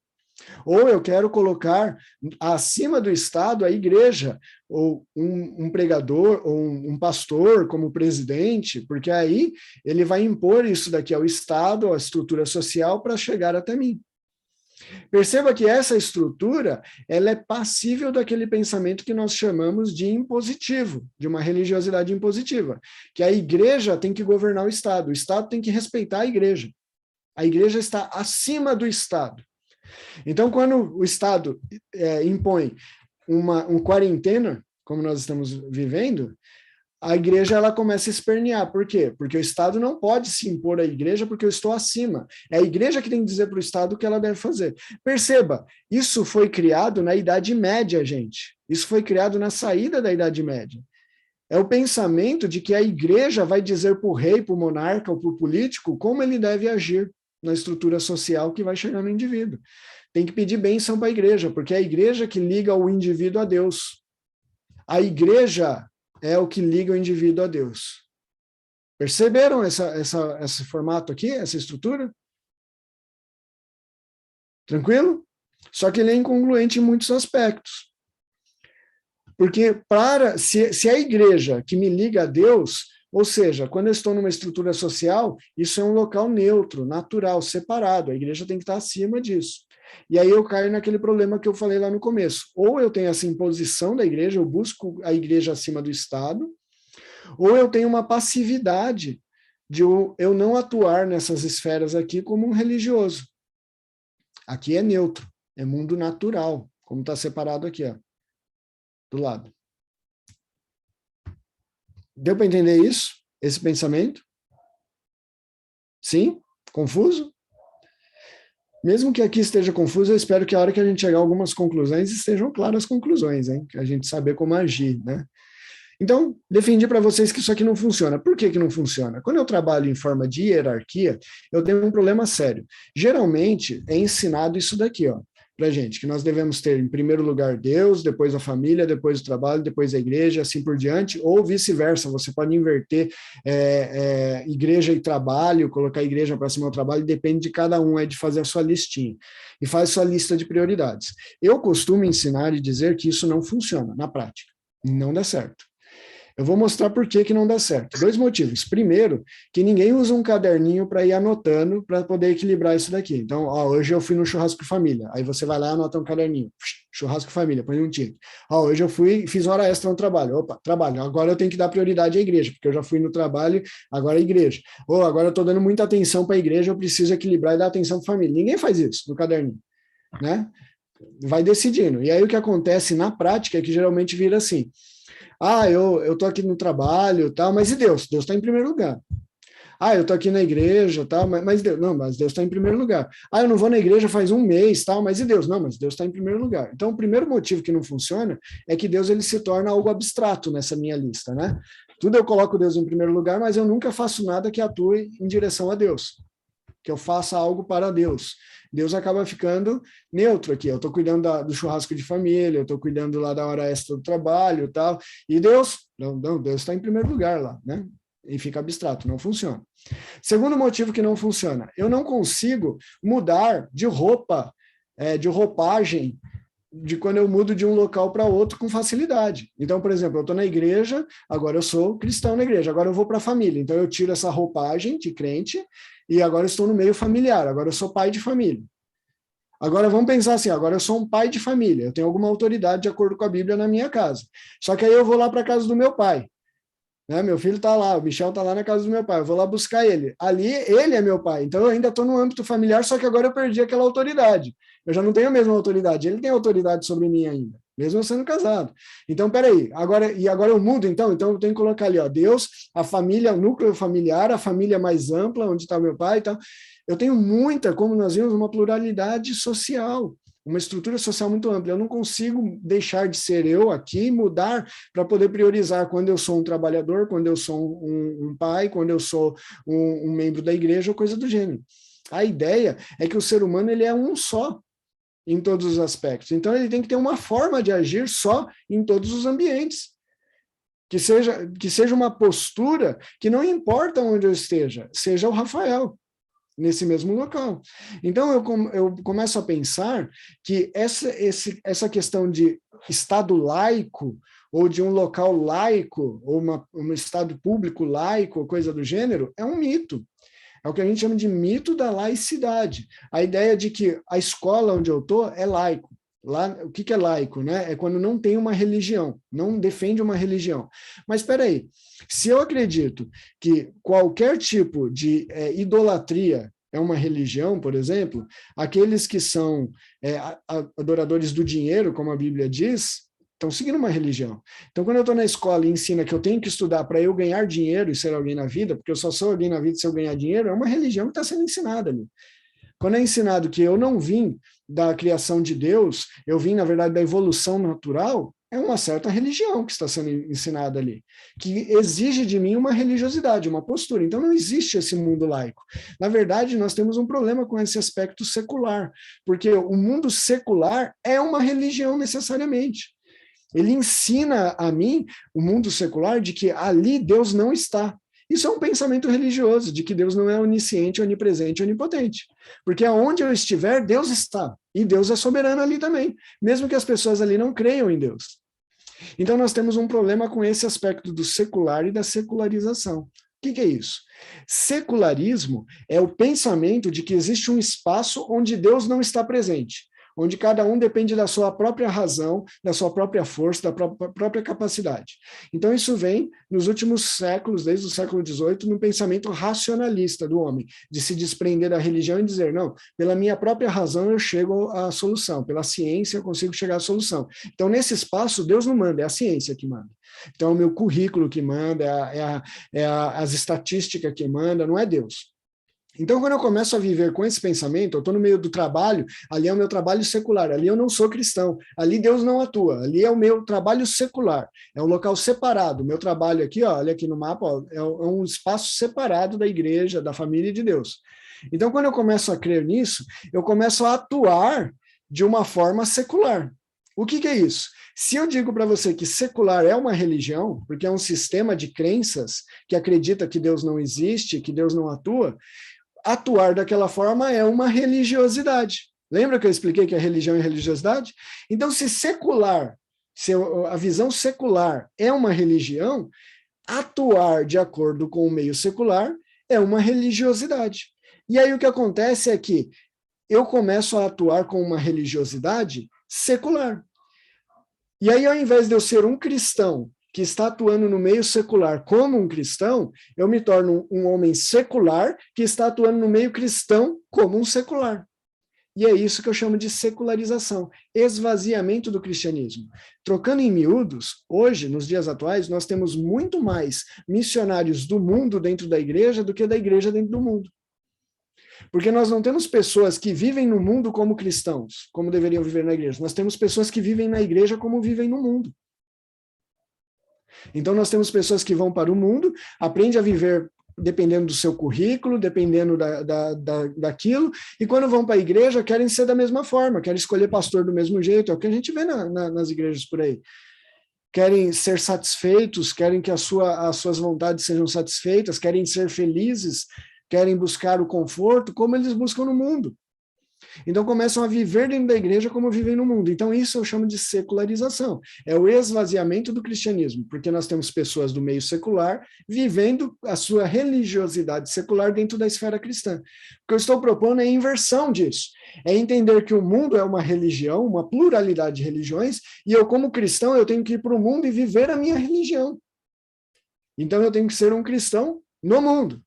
S1: Ou eu quero colocar acima do Estado a igreja, ou um pregador, ou um pastor como presidente, porque aí ele vai impor isso daqui ao Estado, à estrutura social, para chegar até mim. Perceba que essa estrutura, ela é passível daquele pensamento que nós chamamos de impositivo, de uma religiosidade impositiva, que a igreja tem que governar o Estado tem que respeitar a igreja está acima do Estado. Então, quando o Estado impõe uma quarentena, como nós estamos vivendo, a igreja ela começa a espernear. Por quê? Porque o Estado não pode se impor à igreja porque eu estou acima. É a igreja que tem que dizer para o Estado o que ela deve fazer. Perceba, isso foi criado na Idade Média, gente. Isso foi criado na saída da Idade Média. É o pensamento de que a igreja vai dizer para o rei, para o monarca ou para o político como ele deve agir na estrutura social que vai chegar no indivíduo. Tem que pedir bênção para a igreja, porque é a igreja que liga o indivíduo a Deus. A igreja é o que liga o indivíduo a Deus. Perceberam esse formato aqui, essa estrutura? Tranquilo? Só que ele é incongruente em muitos aspectos. Porque se a igreja que me liga a Deus, ou seja, quando eu estou numa estrutura social, isso é um local neutro, natural, separado. A igreja tem que estar acima disso. E aí eu caio naquele problema que eu falei lá no começo. Ou eu tenho essa imposição da igreja, eu busco a igreja acima do Estado, ou eu tenho uma passividade de eu não atuar nessas esferas aqui como um religioso. Aqui é neutro, é mundo natural, como está separado aqui, ó, do lado. Deu para entender isso? Esse pensamento? Sim? Confuso? Mesmo que aqui esteja confuso, eu espero que a hora que a gente chegar a algumas conclusões, estejam claras as conclusões, hein? Que a gente saber como agir, né? Então, defendi para vocês que isso aqui não funciona. Por que não funciona? Quando eu trabalho em forma de hierarquia, eu tenho um problema sério. Geralmente, é ensinado isso daqui, ó, para gente, que nós devemos ter, em primeiro lugar, Deus, depois a família, depois o trabalho, depois a igreja, assim por diante, ou vice-versa, você pode inverter igreja e trabalho, colocar a igreja para cima do trabalho, depende de cada um, é de fazer a sua listinha, e faz sua lista de prioridades. Eu costumo ensinar e dizer que isso não funciona na prática, não dá certo. Eu vou mostrar por que não dá certo. 2 motivos. Primeiro, que ninguém usa um caderninho para ir anotando para poder equilibrar isso daqui. Então, hoje eu fui no churrasco de família. Aí você vai lá e anota um caderninho. Churrasco de família, põe um tique. Hoje eu fiz hora extra no trabalho. Opa, trabalho. Agora eu tenho que dar prioridade à igreja, porque eu já fui no trabalho, agora a igreja. Agora eu estou dando muita atenção para a igreja, eu preciso equilibrar e dar atenção para a família. Ninguém faz isso no caderninho, né? Vai decidindo. E aí o que acontece na prática é que geralmente vira assim: eu tô aqui no trabalho, tal, mas e Deus? Deus está em primeiro lugar. Eu tô aqui na igreja, tal, mas Deus, não, mas Deus está em primeiro lugar. Eu não vou na igreja faz um mês, tal, mas e Deus? Não, mas Deus está em primeiro lugar. Então, o primeiro motivo que não funciona é que Deus ele se torna algo abstrato nessa minha lista, né? Tudo eu coloco Deus em primeiro lugar, mas eu nunca faço nada que atue em direção a Deus, que eu faça algo para Deus. Deus acaba ficando neutro aqui. Eu estou cuidando do churrasco de família, eu estou cuidando lá da hora extra do trabalho e tal. E Deus, não, Deus está em primeiro lugar lá, né? E fica abstrato, não funciona. Segundo motivo que não funciona, eu não consigo mudar de roupa, de roupagem, de quando eu mudo de um local para outro com facilidade. Então, por exemplo, eu estou na igreja, agora eu sou cristão na igreja, agora eu vou para a família, então eu tiro essa roupagem de crente e agora eu estou no meio familiar, agora eu sou pai de família. Agora vamos pensar assim, agora eu sou um pai de família, eu tenho alguma autoridade de acordo com a Bíblia na minha casa. Só que aí eu vou lá para a casa do meu pai. Né? Meu filho está lá, o Michel está lá na casa do meu pai, eu vou lá buscar ele. Ali, ele é meu pai, então eu ainda estou no âmbito familiar, só que agora eu perdi aquela autoridade. Eu já não tenho a mesma autoridade, ele tem autoridade sobre mim ainda, mesmo eu sendo casado. Então, peraí, agora eu mudo, então eu tenho que colocar ali, ó, Deus, a família, o núcleo familiar, a família mais ampla, onde está meu pai e tal. Eu tenho muita, como nós vimos, uma pluralidade social, uma estrutura social muito ampla. Eu não consigo deixar de ser eu aqui, mudar para poder priorizar quando eu sou um trabalhador, quando eu sou um pai, quando eu sou um membro da igreja, ou coisa do gênero. A ideia é que o ser humano ele é um só em todos os aspectos. Então, ele tem que ter uma forma de agir só em todos os ambientes. Que seja uma postura que não importa onde eu esteja, seja o Rafael, nesse mesmo local. Então, eu começo a pensar que essa questão de Estado laico, ou de um local laico, ou um Estado público laico, ou coisa do gênero, é um mito. É o que a gente chama de mito da laicidade. A ideia de que a escola onde eu estou é laico. Lá, o que é laico, né? É quando não tem uma religião, não defende uma religião. Mas espera aí, se eu acredito que qualquer tipo de idolatria é uma religião, por exemplo, aqueles que são adoradores do dinheiro, como a Bíblia diz, estão seguindo uma religião. Então, quando eu estou na escola e ensina que eu tenho que estudar para eu ganhar dinheiro e ser alguém na vida, porque eu só sou alguém na vida se eu ganhar dinheiro, é uma religião que está sendo ensinada ali. Quando é ensinado que eu não vim da criação de Deus, eu vim, na verdade, da evolução natural, é uma certa religião que está sendo ensinada ali, que exige de mim uma religiosidade, uma postura. Então, não existe esse mundo laico. Na verdade, nós temos um problema com esse aspecto secular, porque o mundo secular é uma religião necessariamente. Ele ensina a mim, o mundo secular, de que ali Deus não está. Isso é um pensamento religioso, de que Deus não é onisciente, onipresente, onipotente. Porque aonde eu estiver, Deus está. E Deus é soberano ali também, mesmo que as pessoas ali não creiam em Deus. Então nós temos um problema com esse aspecto do secular e da secularização. O que é isso? Secularismo é o pensamento de que existe um espaço onde Deus não está presente, onde cada um depende da sua própria razão, da sua própria força, da própria capacidade. Então, isso vem nos últimos séculos, desde o século XVIII, no pensamento racionalista do homem, de se desprender da religião e dizer, não, pela minha própria razão eu chego à solução, pela ciência eu consigo chegar à solução. Então, nesse espaço, Deus não manda, é a ciência que manda. Então, é o meu currículo que manda, as estatísticas que manda, não é Deus. Então, quando eu começo a viver com esse pensamento, eu estou no meio do trabalho, ali é o meu trabalho secular, ali eu não sou cristão, ali Deus não atua, ali é o meu trabalho secular, é um local separado. O meu trabalho aqui, ó, olha aqui no mapa, ó, é um espaço separado da igreja, da família de Deus. Então, quando eu começo a crer nisso, eu começo a atuar de uma forma secular. O que é isso? Se eu digo para você que secular é uma religião, porque é um sistema de crenças que acredita que Deus não existe, que Deus não atua, atuar daquela forma é uma religiosidade. Lembra que eu expliquei que a religião é religiosidade? Então, se secular, se a visão secular é uma religião, atuar de acordo com o meio secular é uma religiosidade. E aí o que acontece é que eu começo a atuar com uma religiosidade secular. E aí, ao invés de eu ser um cristão que está atuando no meio secular como um cristão, eu me torno um homem secular que está atuando no meio cristão como um secular. E é isso que eu chamo de secularização, esvaziamento do cristianismo. Trocando em miúdos, hoje, nos dias atuais, nós temos muito mais missionários do mundo dentro da igreja do que da igreja dentro do mundo. Porque nós não temos pessoas que vivem no mundo como cristãos, como deveriam viver na igreja. Nós temos pessoas que vivem na igreja como vivem no mundo. Então, nós temos pessoas que vão para o mundo, aprendem a viver dependendo do seu currículo, dependendo daquilo, e quando vão para a igreja, querem ser da mesma forma, querem escolher pastor do mesmo jeito, é o que a gente vê nas igrejas por aí. Querem ser satisfeitos, querem que as suas vontades sejam satisfeitas, querem ser felizes, querem buscar o conforto, como eles buscam no mundo. Então começam a viver dentro da igreja como vivem no mundo. Então isso eu chamo de secularização. É o esvaziamento do cristianismo, porque nós temos pessoas do meio secular vivendo a sua religiosidade secular dentro da esfera cristã. O que eu estou propondo é a inversão disso. É entender que o mundo é uma religião, uma pluralidade de religiões, e eu como cristão eu tenho que ir para o mundo e viver a minha religião. Então eu tenho que ser um cristão no mundo.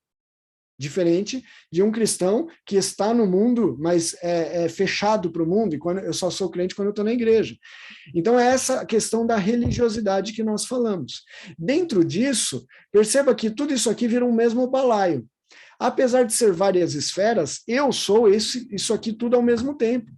S1: Diferente de um cristão que está no mundo, mas é fechado para o mundo, e eu só sou crente quando eu estou na igreja. Então, é essa questão da religiosidade que nós falamos. Dentro disso, perceba que tudo isso aqui vira um mesmo balaio. Apesar de ser várias esferas, eu sou isso aqui tudo ao mesmo tempo.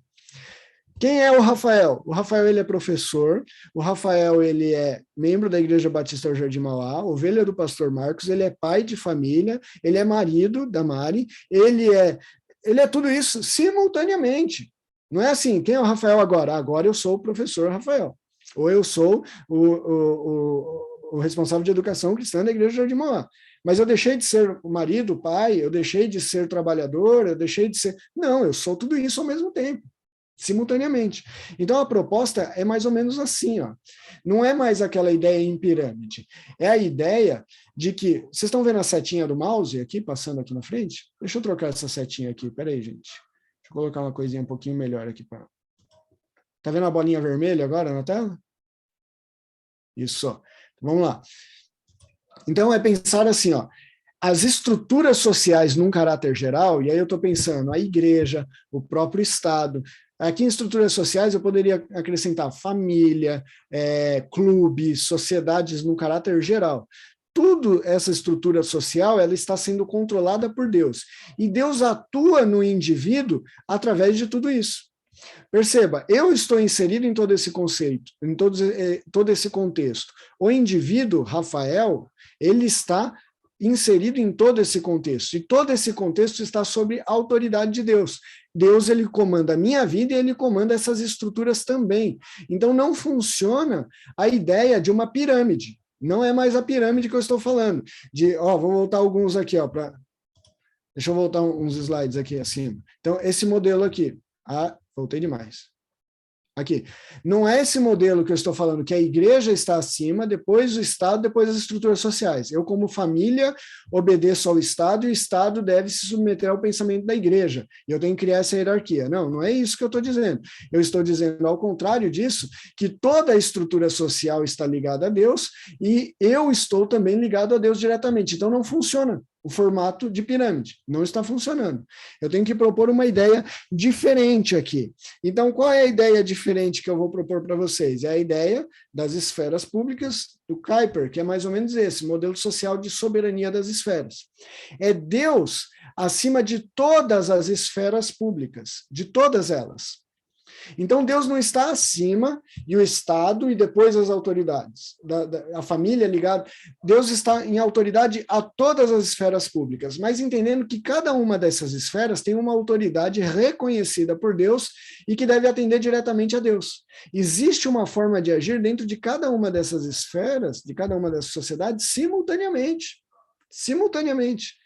S1: Quem é o Rafael? O Rafael, ele é professor, o Rafael, ele é membro da Igreja Batista do Jardim Mauá, ovelha do pastor Marcos, ele é pai de família, ele é marido da Mari, ele é tudo isso simultaneamente. Não é assim, quem é o Rafael agora? Agora eu sou o professor Rafael, ou eu sou o responsável de educação cristã da Igreja do Jardim Mauá. Mas eu deixei de ser o marido, o pai, eu deixei de ser trabalhador, eu deixei de ser... Não, eu sou tudo isso ao mesmo tempo. Simultaneamente. Então, a proposta é mais ou menos assim, ó. Não é mais aquela ideia em pirâmide. É a ideia de que... Vocês estão vendo a setinha do mouse aqui, passando aqui na frente? Deixa eu trocar essa setinha aqui, peraí, gente. Deixa eu colocar uma coisinha um pouquinho melhor aqui. Tá vendo a bolinha vermelha agora na tela? Isso. Vamos lá. Então, é pensar assim, ó. As estruturas sociais num caráter geral, e aí eu estou pensando a igreja, o próprio Estado. Aqui em estruturas sociais eu poderia acrescentar família, clubes, sociedades num caráter geral. Tudo essa estrutura social, ela está sendo controlada por Deus. E Deus atua no indivíduo através de tudo isso. Perceba, eu estou inserido em todo esse conceito, em todo esse contexto. O indivíduo, Rafael, ele está inserido em todo esse contexto, e todo esse contexto está sob a autoridade de Deus. Deus, ele comanda a minha vida e ele comanda essas estruturas também. Então, não funciona a ideia de uma pirâmide. Não é mais a pirâmide que eu estou falando. Vou voltar alguns aqui, deixa eu voltar uns slides aqui acima. Então, esse modelo aqui. Voltei demais. Aqui. Não é esse modelo que eu estou falando, que a igreja está acima, depois o Estado, depois as estruturas sociais. Eu, como família, obedeço ao Estado e o Estado deve se submeter ao pensamento da igreja. E eu tenho que criar essa hierarquia. Não, não é isso que eu estou dizendo. Eu estou dizendo, ao contrário disso, que toda a estrutura social está ligada a Deus e eu estou também ligado a Deus diretamente. Então, não funciona o formato de pirâmide. Não está funcionando. Eu tenho que propor uma ideia diferente aqui. Então, qual é a ideia diferente que eu vou propor para vocês? É a ideia das esferas públicas do Kuyper, que é mais ou menos esse, modelo social de soberania das esferas. É Deus acima de todas as esferas públicas, de todas elas. Então, Deus não está acima, e o Estado, e depois as autoridades, a família ligada. Deus está em autoridade a todas as esferas públicas, mas entendendo que cada uma dessas esferas tem uma autoridade reconhecida por Deus e que deve atender diretamente a Deus. Existe uma forma de agir dentro de cada uma dessas esferas, de cada uma dessas sociedades, simultaneamente. Simultaneamente.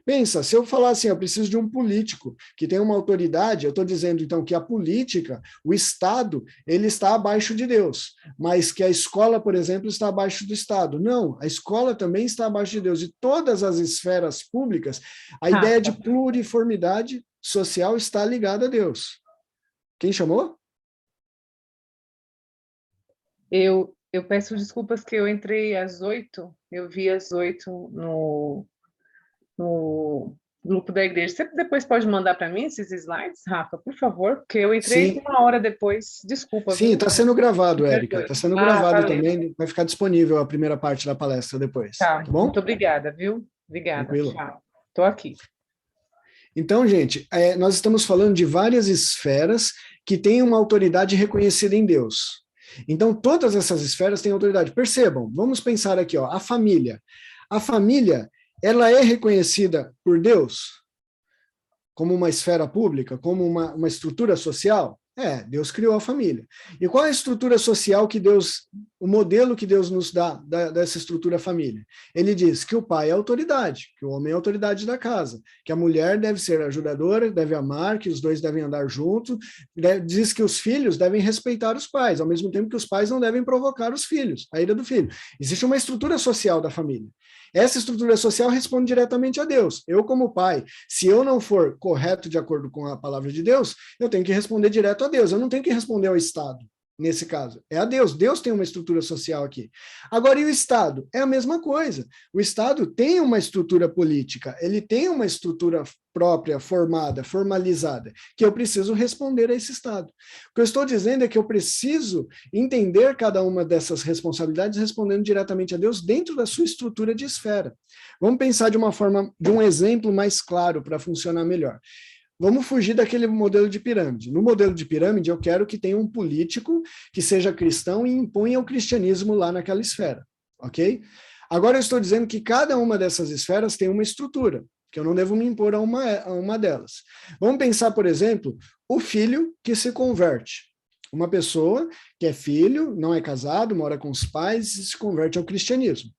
S1: Pensa, se eu falar assim, eu preciso de um político que tem uma autoridade, eu estou dizendo então que a política, o Estado, ele está abaixo de Deus, mas que a escola, por exemplo, está abaixo do Estado. Não, a escola também está abaixo de Deus. E todas as esferas públicas, a ideia de pluriformidade social está ligada a Deus. Quem chamou?
S5: Eu peço desculpas que eu entrei às 8, eu vi às 8 no grupo da igreja. Você depois pode mandar para mim esses slides, Rafa, por favor? Porque eu entrei
S1: Sim.
S5: uma hora depois. Desculpa.
S1: Sim, está sendo gravado, Érica. Está sendo gravado
S5: tá
S1: também. Vai ficar disponível a primeira parte da palestra depois. Tá bom?
S5: Muito obrigada, viu? Obrigada.
S1: Tranquilo.
S5: Tchau. Estou aqui.
S1: Então, gente, nós estamos falando de várias esferas que têm uma autoridade reconhecida em Deus. Então, todas essas esferas têm autoridade. Percebam, vamos pensar aqui, ó, a família. A família, ela é reconhecida por Deus como uma esfera pública, como uma estrutura social? Deus criou a família. E qual é a estrutura social que Deus, o modelo que Deus nos dá dessa estrutura família? Ele diz que o pai é autoridade, que o homem é autoridade da casa, que a mulher deve ser ajudadora, deve amar, que os dois devem andar juntos, diz que os filhos devem respeitar os pais, ao mesmo tempo que os pais não devem provocar os filhos, a ira do filho. Existe uma estrutura social da família. Essa estrutura social responde diretamente a Deus. Eu, como pai, se eu não for correto de acordo com a palavra de Deus, eu tenho que responder direto a Deus. Eu não tenho que responder ao Estado, nesse caso. É a Deus. Deus tem uma estrutura social aqui. Agora, e o Estado? É a mesma coisa. O Estado tem uma estrutura política, ele tem uma estrutura própria, formada, formalizada, que eu preciso responder a esse Estado. O que eu estou dizendo é que eu preciso entender cada uma dessas responsabilidades respondendo diretamente a Deus dentro da sua estrutura de esfera. Vamos pensar de um exemplo mais claro para funcionar melhor. Vamos fugir daquele modelo de pirâmide. No modelo de pirâmide, eu quero que tenha um político que seja cristão e imponha o cristianismo lá naquela esfera, ok? Agora eu estou dizendo que cada uma dessas esferas tem uma estrutura, que eu não devo me impor a uma delas. Vamos pensar, por exemplo, o filho que se converte. Uma pessoa que é filho, não é casado, mora com os pais e se converte ao cristianismo.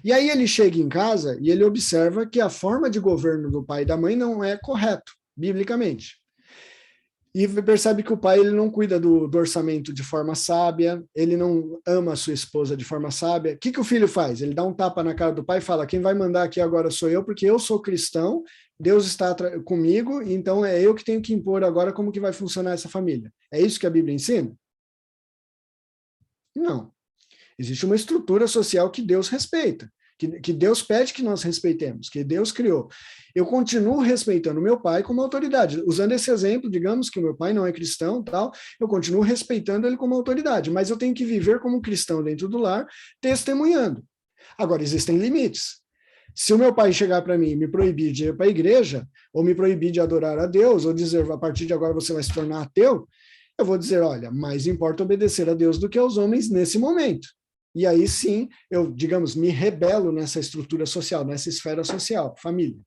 S1: E aí ele chega em casa e ele observa que a forma de governo do pai e da mãe não é correto, biblicamente. E percebe que o pai ele não cuida do orçamento de forma sábia, ele não ama a sua esposa de forma sábia. O que o filho faz? Ele dá um tapa na cara do pai e fala, quem vai mandar aqui agora sou eu, porque eu sou cristão, Deus está comigo, então é eu que tenho que impor agora como que vai funcionar essa família. É isso que a Bíblia ensina? Não. Existe uma estrutura social que Deus respeita, que Deus pede que nós respeitemos, que Deus criou. Eu continuo respeitando meu pai como autoridade. Usando esse exemplo, digamos que o meu pai não é cristão, tal, eu continuo respeitando ele como autoridade, mas eu tenho que viver como cristão dentro do lar, testemunhando. Agora, existem limites. Se o meu pai chegar para mim e me proibir de ir para a igreja, ou me proibir de adorar a Deus, ou dizer, a partir de agora você vai se tornar ateu, eu vou dizer, olha, mais importa obedecer a Deus do que aos homens nesse momento. E aí sim, eu, digamos, me rebelo nessa estrutura social, nessa esfera social, família.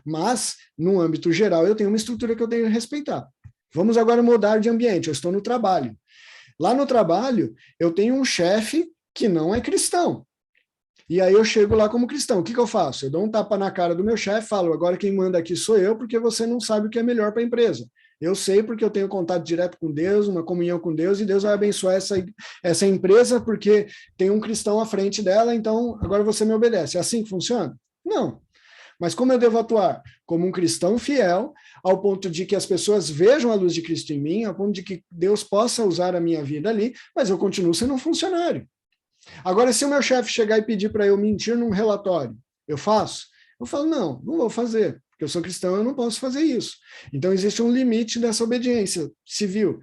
S1: Mas, no âmbito geral, eu tenho uma estrutura que eu tenho que respeitar. Vamos agora mudar de ambiente, eu estou no trabalho. Lá no trabalho, eu tenho um chefe que não é cristão. E aí eu chego lá como cristão, o que eu faço? Eu dou um tapa na cara do meu chefe, falo, agora quem manda aqui sou eu, porque você não sabe o que é melhor para a empresa. Eu sei porque eu tenho contato direto com Deus, uma comunhão com Deus, e Deus vai abençoar essa empresa porque tem um cristão à frente dela, então agora você me obedece. É assim que funciona? Não. Mas como eu devo atuar? Como um cristão fiel, ao ponto de que as pessoas vejam a luz de Cristo em mim, ao ponto de que Deus possa usar a minha vida ali, mas eu continuo sendo um funcionário. Agora, se o meu chefe chegar e pedir para eu mentir num relatório, eu faço? Eu falo, não vou fazer. Porque eu sou cristão, eu não posso fazer isso. Então, existe um limite dessa obediência civil.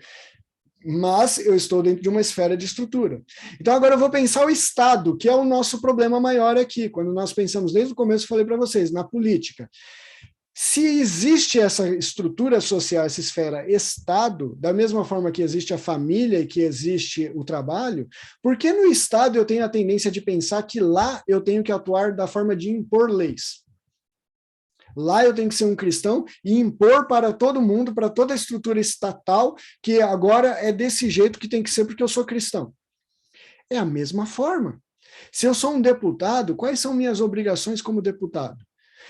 S1: Mas eu estou dentro de uma esfera de estrutura. Então, agora eu vou pensar o Estado, que é o nosso problema maior aqui. Quando nós pensamos, desde o começo eu falei para vocês, na política. Se existe essa estrutura social, essa esfera Estado, da mesma forma que existe a família e que existe o trabalho, por que no Estado eu tenho a tendência de pensar que lá eu tenho que atuar da forma de impor leis? Lá eu tenho que ser um cristão e impor para todo mundo, para toda a estrutura estatal, que agora é desse jeito que tem que ser porque eu sou cristão. É a mesma forma. Se eu sou um deputado, quais são minhas obrigações como deputado?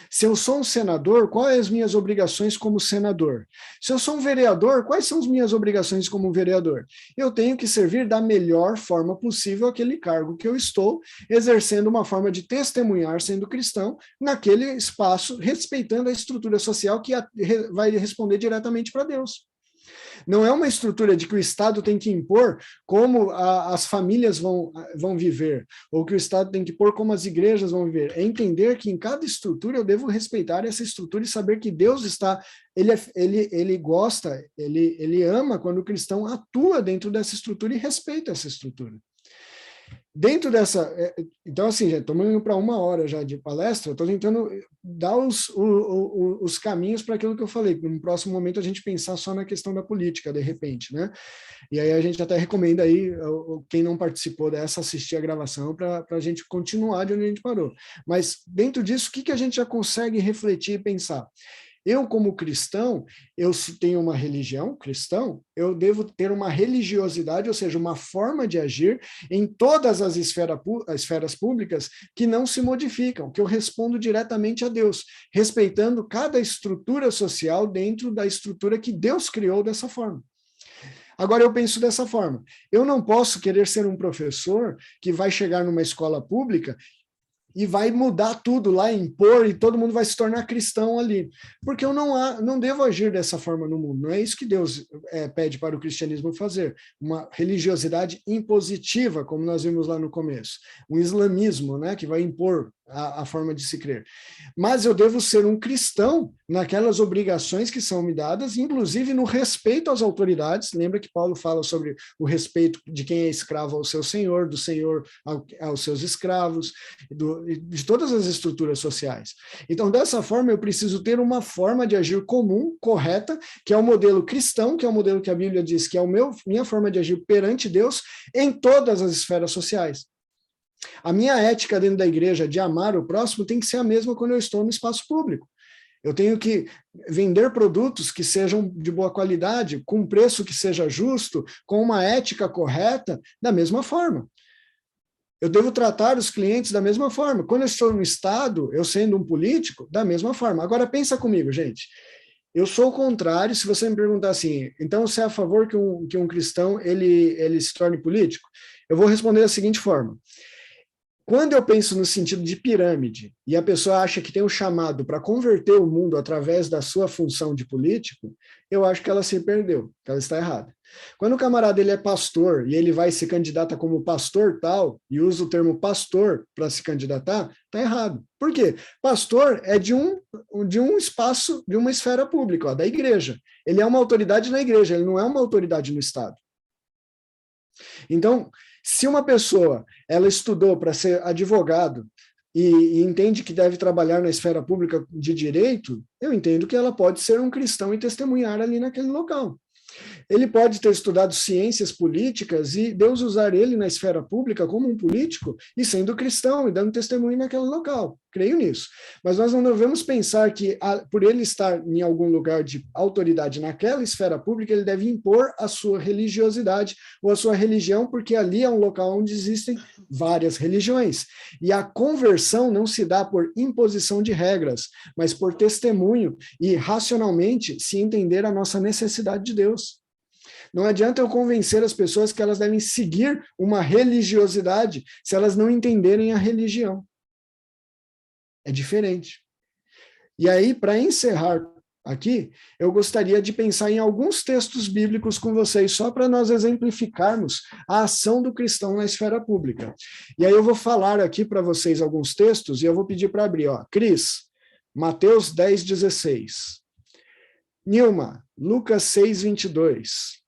S1: Se eu sou um senador, quais as minhas obrigações como senador? Se eu sou um vereador, quais são as minhas obrigações como vereador? Eu tenho que servir da melhor forma possível aquele cargo que eu estou, exercendo uma forma de testemunhar sendo cristão naquele espaço, respeitando a estrutura social que vai responder diretamente para Deus. Não é uma estrutura de que o Estado tem que impor como as famílias vão viver, ou que o Estado tem que impor como as igrejas vão viver. É entender que em cada estrutura eu devo respeitar essa estrutura e saber que Deus está, ele gosta, ele ama quando o cristão atua dentro dessa estrutura e respeita essa estrutura. Dentro dessa... Então, assim, já estamos indo para 1 hora já de palestra, estou tentando dar os caminhos para aquilo que eu falei, no próximo momento a gente pensar só na questão da política, de repente, né? E aí a gente até recomenda aí, quem não participou dessa, assistir a gravação para a gente continuar de onde a gente parou. Mas dentro disso, o que a gente já consegue refletir e pensar? Eu, como cristão, se tenho uma religião cristão, eu devo ter uma religiosidade, ou seja, uma forma de agir em todas as esferas públicas que não se modificam, que eu respondo diretamente a Deus, respeitando cada estrutura social dentro da estrutura que Deus criou dessa forma. Agora, eu penso dessa forma, eu não posso querer ser um professor que vai chegar numa escola pública e vai mudar tudo lá, impor, e todo mundo vai se tornar cristão ali. Porque eu não devo agir dessa forma no mundo. Não é isso que Deus pede para o cristianismo fazer. Uma religiosidade impositiva, como nós vimos lá no começo. Um islamismo, né, que vai impor a forma de se crer. Mas eu devo ser um cristão naquelas obrigações que são me dadas, inclusive no respeito às autoridades. Lembra que Paulo fala sobre o respeito de quem é escravo ao seu senhor, do senhor aos seus escravos, de todas as estruturas sociais. Então, dessa forma, eu preciso ter uma forma de agir comum, correta, que é o modelo cristão, que é o modelo que a Bíblia diz que é minha forma de agir perante Deus em todas as esferas sociais. A minha ética dentro da igreja de amar o próximo tem que ser a mesma quando eu estou no espaço público. Eu tenho que vender produtos que sejam de boa qualidade, com um preço que seja justo, com uma ética correta, da mesma forma. Eu devo tratar os clientes da mesma forma. Quando eu estou no Estado, eu sendo um político, da mesma forma. Agora, pensa comigo, gente. Eu sou o contrário, se você me perguntar assim, então você é a favor que um cristão ele se torne político? Eu vou responder da seguinte forma. Quando eu penso no sentido de pirâmide, e a pessoa acha que tem um chamado para converter o mundo através da sua função de político, eu acho que ela se perdeu, que ela está errada. Quando o camarada ele é pastor e ele vai se candidata como pastor tal, e usa o termo pastor para se candidatar, está errado. Por quê? Pastor é de um espaço, de uma esfera pública, ó, da igreja. Ele é uma autoridade na igreja, ele não é uma autoridade no Estado. Então, se uma pessoa ela estudou para ser advogado e entende que deve trabalhar na esfera pública de direito, eu entendo que ela pode ser um cristão e testemunhar ali naquele local. Ele pode ter estudado ciências políticas e Deus usar ele na esfera pública como um político e sendo cristão e dando testemunho naquele local. Creio nisso. Mas nós não devemos pensar que, por ele estar em algum lugar de autoridade naquela esfera pública, ele deve impor a sua religiosidade ou a sua religião, porque ali é um local onde existem várias religiões. E a conversão não se dá por imposição de regras, mas por testemunho e racionalmente se entender a nossa necessidade de Deus. Não adianta eu convencer as pessoas que elas devem seguir uma religiosidade se elas não entenderem a religião. É diferente. E aí, para encerrar aqui, eu gostaria de pensar em alguns textos bíblicos com vocês, só para nós exemplificarmos a ação do cristão na esfera pública. E aí eu vou falar aqui para vocês alguns textos e eu vou pedir para abrir. Cris, Mateus 10:16. Nilma, Lucas 6:22.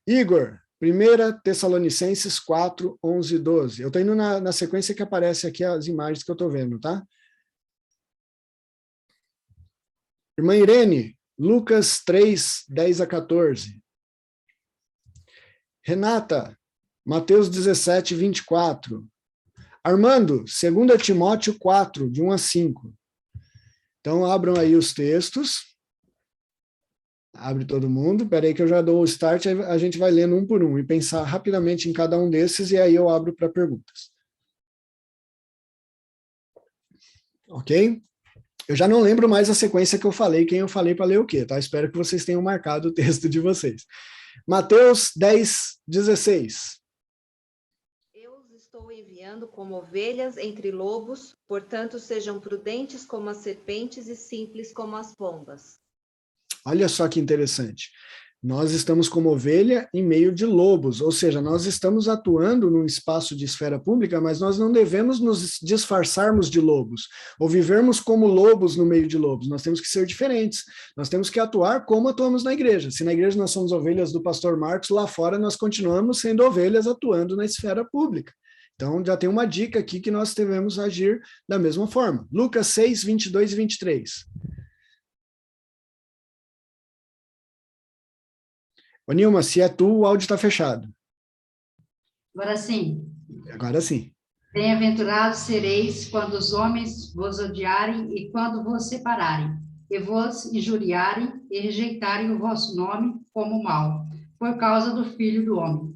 S1: Igor, 1 Tessalonicenses 4:11-12. Eu estou indo na sequência que aparece aqui as imagens que eu estou vendo, tá? Irmã Irene, Lucas 3:10-14. Renata, Mateus 17:24. Armando, 2 Timóteo 4, de 1-5. Então, abram aí os textos. Abre todo mundo. Espera aí que eu já dou o start, a gente vai lendo um por um e pensar rapidamente em cada um desses, e aí eu abro para perguntas. Ok? Eu já não lembro mais a sequência que eu falei, quem eu falei para ler o quê, tá? Espero que vocês tenham marcado o texto de vocês. Mateus 10:16.
S6: Eu os estou enviando como ovelhas entre lobos, portanto sejam prudentes como as serpentes e simples como as pombas.
S1: Olha só que interessante. Nós estamos como ovelha em meio de lobos, ou seja, nós estamos atuando num espaço de esfera pública, mas nós não devemos nos disfarçarmos de lobos, ou vivermos como lobos no meio de lobos. Nós temos que ser diferentes, nós temos que atuar como atuamos na igreja. Se na igreja nós somos ovelhas do pastor Marcos, lá fora nós continuamos sendo ovelhas atuando na esfera pública. Então, já tem uma dica aqui que nós devemos agir da mesma forma. Lucas 6, 22 e 23. Ô, Nilma, se é tu, o áudio está fechado.
S7: Agora sim.
S1: Agora sim.
S7: Bem-aventurados sereis quando os homens vos odiarem e quando vos separarem, e vos injuriarem e rejeitarem o vosso nome como mal, por causa do Filho do Homem.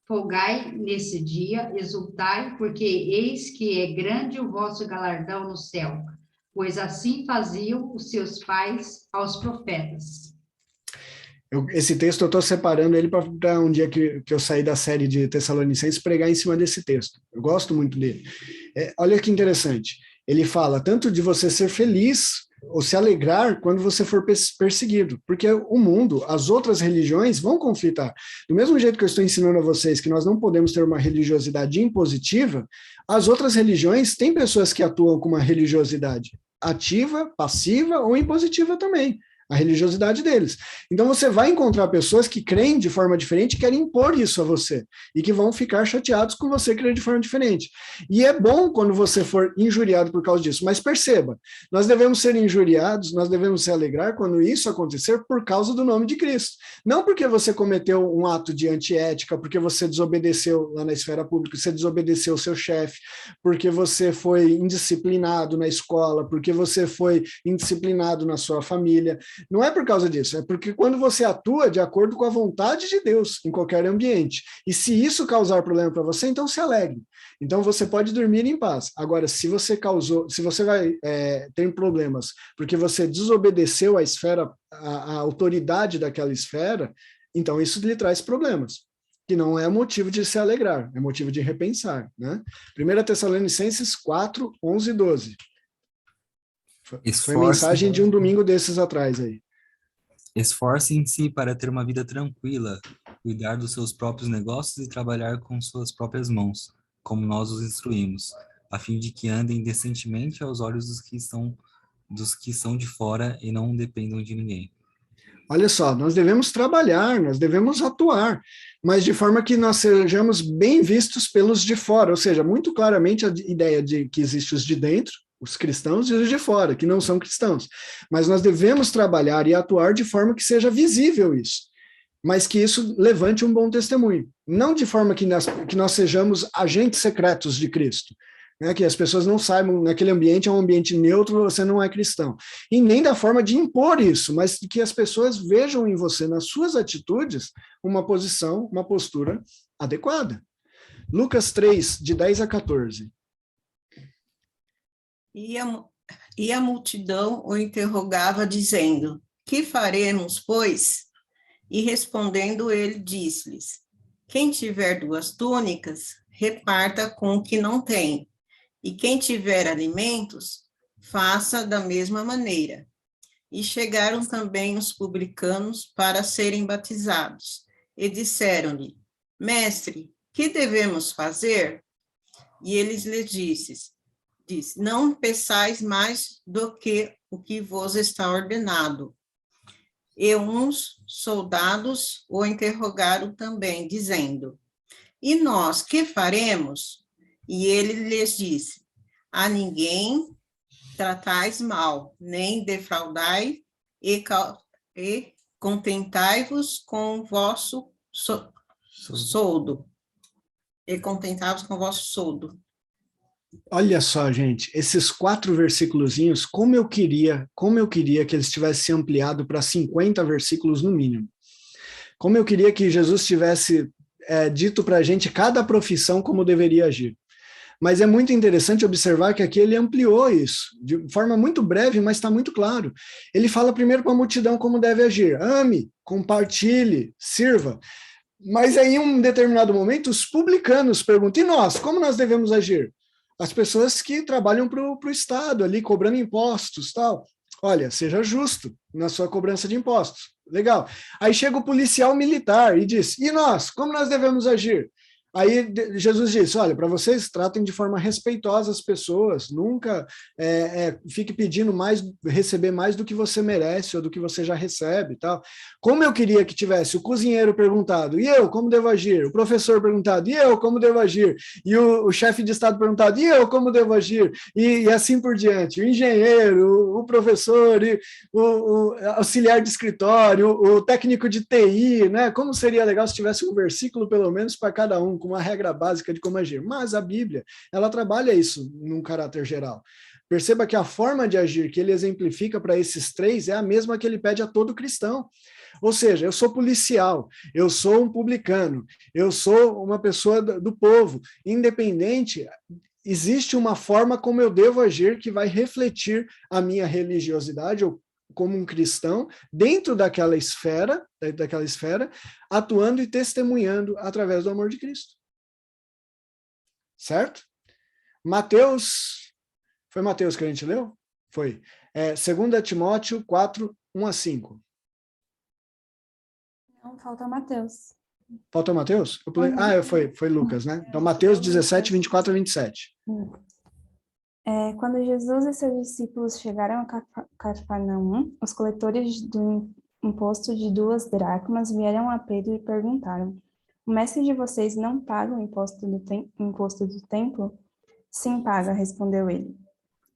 S7: Folgai nesse dia, exultai, porque eis que é grande o vosso galardão no céu, pois assim faziam os seus pais aos profetas.
S1: Esse texto eu estou separando ele para um dia que eu sair da série de Tessalonicenses pregar em cima desse texto. Eu gosto muito dele. Olha que interessante. Ele fala tanto de você ser feliz ou se alegrar quando você for perseguido, porque o mundo, as outras religiões vão conflitar. Do mesmo jeito que eu estou ensinando a vocês que nós não podemos ter uma religiosidade impositiva, as outras religiões têm pessoas que atuam com uma religiosidade ativa, passiva ou impositiva também. A religiosidade deles. Então você vai encontrar pessoas que creem de forma diferente e querem impor isso a você, e que vão ficar chateados com você crer de forma diferente. E é bom quando você for injuriado por causa disso, mas perceba, nós devemos ser injuriados, nós devemos se alegrar quando isso acontecer por causa do nome de Cristo. Não porque você cometeu um ato de antiética, porque você desobedeceu lá na esfera pública, você desobedeceu o seu chefe, porque você foi indisciplinado na escola, porque você foi indisciplinado na sua família. Não é por causa disso, é porque quando você atua de acordo com a vontade de Deus em qualquer ambiente, e se isso causar problema para você, então se alegre. Então você pode dormir em paz. Agora, se você vai ter problemas porque você desobedeceu a esfera, a autoridade daquela esfera, então isso lhe traz problemas, que não é motivo de se alegrar, é motivo de repensar, né? 1 Tessalonicenses 4, 11 e 12. Foi mensagem de um domingo desses atrás aí.
S2: Esforcem-se para ter uma vida tranquila, cuidar dos seus próprios negócios e trabalhar com suas próprias mãos, como nós os instruímos, a fim de que andem decentemente aos olhos dos que são de fora e não dependam de ninguém.
S1: Olha só, nós devemos trabalhar, nós devemos atuar, mas de forma que nós sejamos bem vistos pelos de fora, ou seja, muito claramente a ideia de que existe os de dentro, os cristãos, e os de fora, que não são cristãos. Mas nós devemos trabalhar e atuar de forma que seja visível isso, mas que isso levante um bom testemunho. Não de forma que nós sejamos agentes secretos de Cristo, né, que as pessoas não saibam, naquele ambiente é um ambiente neutro, você não é cristão. E nem da forma de impor isso, mas que as pessoas vejam em você, nas suas atitudes, uma posição, uma postura adequada. Lucas 3, de 10 a 14.
S8: E a multidão o interrogava, dizendo: que faremos, pois? E respondendo ele, disse-lhes: quem tiver 2 túnicas, reparta com o que não tem, e quem tiver alimentos, faça da mesma maneira. E chegaram também os publicanos para serem batizados, e disseram-lhe: mestre, que devemos fazer? E eles lhe disse, não peçais mais do que o que vos está ordenado. E uns soldados o interrogaram também, dizendo: e nós, que faremos? E ele lhes disse: a ninguém tratais mal, nem defraudai, e contentai-vos com o vosso soldo. E contentai-vos com o vosso soldo.
S1: Olha só, gente, esses 4 versículozinhos, como eu queria que eles tivessem ampliado para 50 versículos no mínimo. Como eu queria que Jesus tivesse dito para a gente cada profissão como deveria agir. Mas é muito interessante observar que aqui ele ampliou isso, de forma muito breve, mas está muito claro. Ele fala primeiro para a multidão como deve agir. Ame, compartilhe, sirva. Mas aí, em um determinado momento, os publicanos perguntam: e nós, como nós devemos agir? As pessoas que trabalham para o Estado ali, cobrando impostos, tal. Olha, seja justo na sua cobrança de impostos. Legal. Aí chega o policial militar e diz, e nós, como nós devemos agir? Aí Jesus disse, olha, para vocês tratem de forma respeitosa as pessoas, nunca fique pedindo mais, receber mais do que você merece ou do que você já recebe e tal. Como eu queria que tivesse o cozinheiro perguntado, e eu, como devo agir? O professor perguntado, e eu, como devo agir? E o chefe de Estado perguntado, e eu, como devo agir? E assim por diante. O engenheiro, o professor, o auxiliar de escritório, o técnico de TI, né? Como seria legal se tivesse um versículo, pelo menos, para cada um, com uma regra básica de como agir. Mas a Bíblia, ela trabalha isso num caráter geral. Perceba que a forma de agir que ele exemplifica para esses três é a mesma que ele pede a todo cristão. Ou seja, eu sou policial, eu sou um publicano, eu sou uma pessoa do povo, independente, existe uma forma como eu devo agir que vai refletir a minha religiosidade, ou como um cristão, dentro daquela esfera, atuando e testemunhando através do amor de Cristo. Certo? Mateus, foi Mateus que a gente leu? Foi. 2 Timóteo 4, 1-5.
S9: Não, falta Mateus.
S1: Falta Mateus? Foi Lucas, né? Então, Mateus 17, 24-27.
S9: Quando Jesus e seus discípulos chegaram a Cafarnaum, os coletores do imposto de 2 dracmas vieram a Pedro e perguntaram, o mestre de vocês não paga o imposto do templo? Sim, paga, respondeu ele.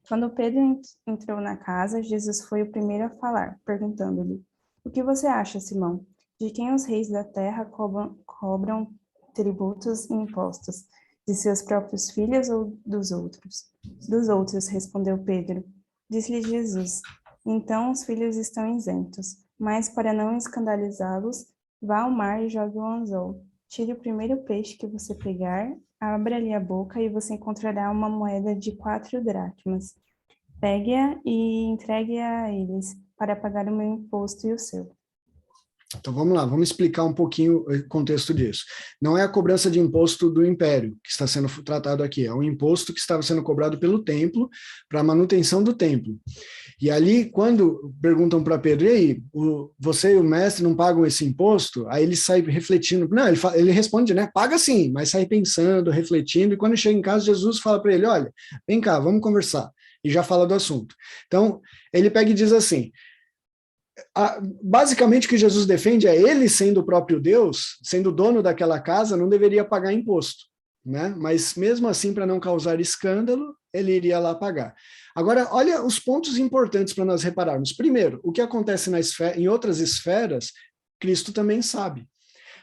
S9: Quando Pedro entrou na casa, Jesus foi o primeiro a falar, perguntando-lhe, o que você acha, Simão? De quem os reis da terra cobram tributos e impostos? De seus próprios filhos ou dos outros? Dos outros, respondeu Pedro. Disse-lhe Jesus, então os filhos estão isentos, mas para não escandalizá-los, vá ao mar e jogue o anzol. Tire o primeiro peixe que você pegar, abra-lhe a boca e você encontrará uma moeda de 4 dracmas. Pegue-a e entregue-a a eles, para pagar o meu imposto e o seu.
S1: Então vamos lá, vamos explicar um pouquinho o contexto disso. Não é a cobrança de imposto do império que está sendo tratado aqui, é um imposto que estava sendo cobrado pelo templo para a manutenção do templo. E ali, quando perguntam para Pedro, e aí, você e o mestre não pagam esse imposto? Aí ele sai refletindo, não, ele responde, né, paga sim, mas sai pensando, refletindo, e quando chega em casa, Jesus fala para ele, olha, vem cá, vamos conversar, e já fala do assunto. Então, ele pega e diz assim, basicamente o que Jesus defende é ele sendo o próprio Deus, sendo dono daquela casa, não deveria pagar imposto, né? Mas mesmo assim, para não causar escândalo, ele iria lá pagar. Agora, olha os pontos importantes para nós repararmos. Primeiro, o que acontece em outras esferas, Cristo também sabe.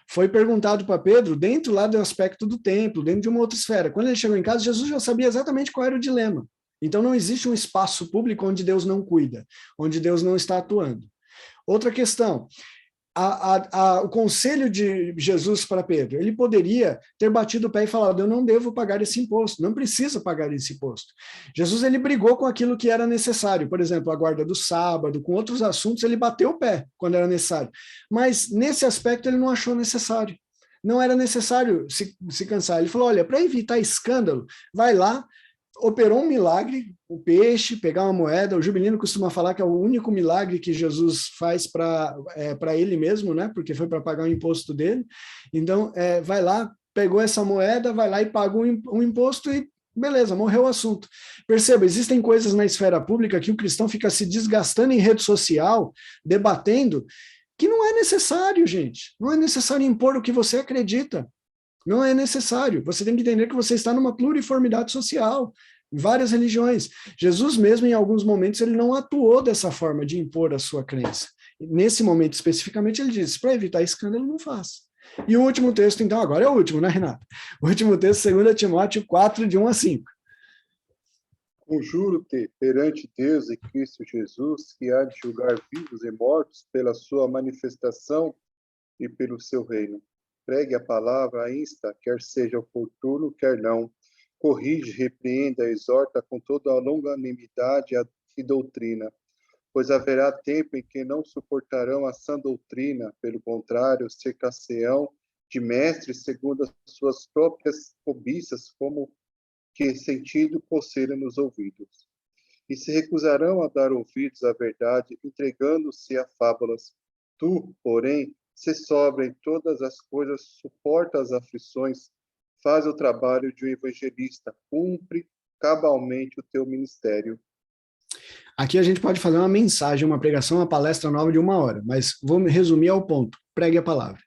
S1: Foi perguntado para Pedro, dentro lá do aspecto do templo, dentro de uma outra esfera. Quando ele chegou em casa, Jesus já sabia exatamente qual era o dilema. Então não existe um espaço público onde Deus não cuida, onde Deus não está atuando. Outra questão, o conselho de Jesus para Pedro, ele poderia ter batido o pé e falado, eu não devo pagar esse imposto, não precisa pagar esse imposto. Jesus, ele brigou com aquilo que era necessário, por exemplo, a guarda do sábado, com outros assuntos, ele bateu o pé quando era necessário, mas nesse aspecto ele não achou necessário, não era necessário se cansar. Ele falou, olha, para evitar escândalo, vai lá, operou um milagre, o peixe, pegar uma moeda, o Jubilino costuma falar que é o único milagre que Jesus faz para ele mesmo, né? Porque foi para pagar o imposto dele. Então, vai lá, pegou essa moeda, vai lá e paga um imposto e beleza, morreu o assunto. Perceba, existem coisas na esfera pública que o cristão fica se desgastando em rede social, debatendo, que não é necessário, gente. Não é necessário impor o que você acredita. Não é necessário. Você tem que entender que você está numa pluriformidade social, várias religiões. Jesus mesmo, em alguns momentos, ele não atuou dessa forma de impor a sua crença. Nesse momento especificamente, ele disse, para evitar escândalo, não faça. E o último texto, então, agora é o último, né, Renato? O último texto, 2 Timóteo 4, de 1-5.
S10: Conjuro-te perante Deus e Cristo Jesus, que há de julgar vivos e mortos pela sua manifestação e pelo seu reino. Pregue a palavra, insta, quer seja oportuno, quer não. Corrige, repreenda, exorta com toda a longanimidade e doutrina. Pois haverá tempo em que não suportarão a sã doutrina, pelo contrário, cercar-se-ão de mestres segundo as suas próprias cobiças, como que sentido coceira nos ouvidos. e se recusarão a dar ouvidos à verdade, entregando-se a fábulas. Tu, porém, se sobra em todas as coisas, suporta as aflições, faz o trabalho de um evangelista, cumpre cabalmente o teu ministério.
S1: Aqui a gente pode fazer uma mensagem, uma pregação, uma palestra nova de 1 hora, mas vou me resumir ao ponto. Pregue a palavra.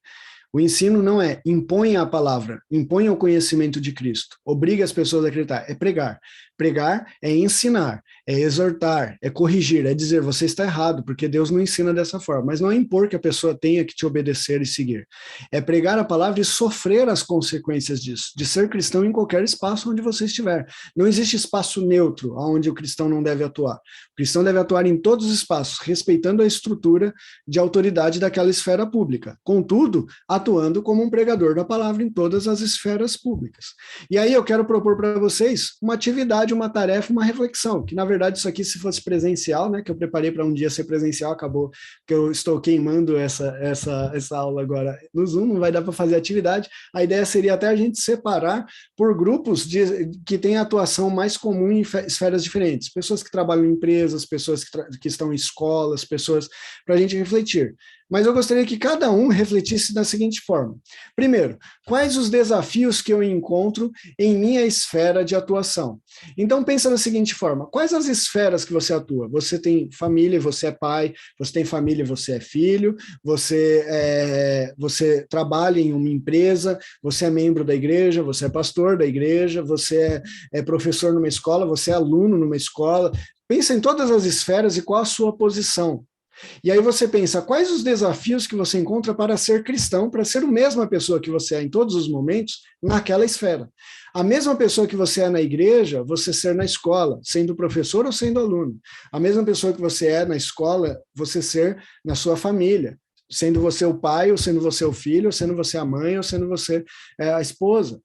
S1: O ensino não é imponha a palavra, imponha o conhecimento de Cristo, obrigue as pessoas a acreditar, é pregar. Pregar é ensinar, é exortar, é corrigir, é dizer, você está errado, porque Deus não ensina dessa forma, mas não é impor que a pessoa tenha que te obedecer e seguir. É pregar a palavra e sofrer as consequências disso, de ser cristão em qualquer espaço onde você estiver. Não existe espaço neutro onde o cristão não deve atuar. O cristão deve atuar em todos os espaços, respeitando a estrutura de autoridade daquela esfera pública. Contudo, atuando como um pregador da palavra em todas as esferas públicas. E aí eu quero propor para vocês uma atividade, uma tarefa, uma reflexão, que na verdade isso aqui se fosse presencial, né, que eu preparei para um dia ser presencial, acabou que eu estou queimando essa aula agora no Zoom, não vai dar para fazer atividade, a ideia seria até a gente separar por grupos que têm atuação mais comum em esferas diferentes, pessoas que trabalham em empresas, pessoas que estão em escolas, pessoas, para a gente refletir. Mas eu gostaria que cada um refletisse da seguinte forma. Primeiro, quais os desafios que eu encontro em minha esfera de atuação? Então, pensa da seguinte forma, quais as esferas que você atua? Você tem família, você é pai, você tem família, você é filho, você trabalha em uma empresa, você é membro da igreja, você é pastor da igreja, você é professor numa escola, você é aluno numa escola. Pensa em todas as esferas e qual a sua posição. E aí você pensa, quais os desafios que você encontra para ser cristão, para ser a mesma pessoa que você é em todos os momentos, naquela esfera. A mesma pessoa que você é na igreja, você ser na escola, sendo professor ou sendo aluno. A mesma pessoa que você é na escola, você ser na sua família, sendo você o pai, ou sendo você o filho, ou sendo você a mãe, ou sendo você a esposa.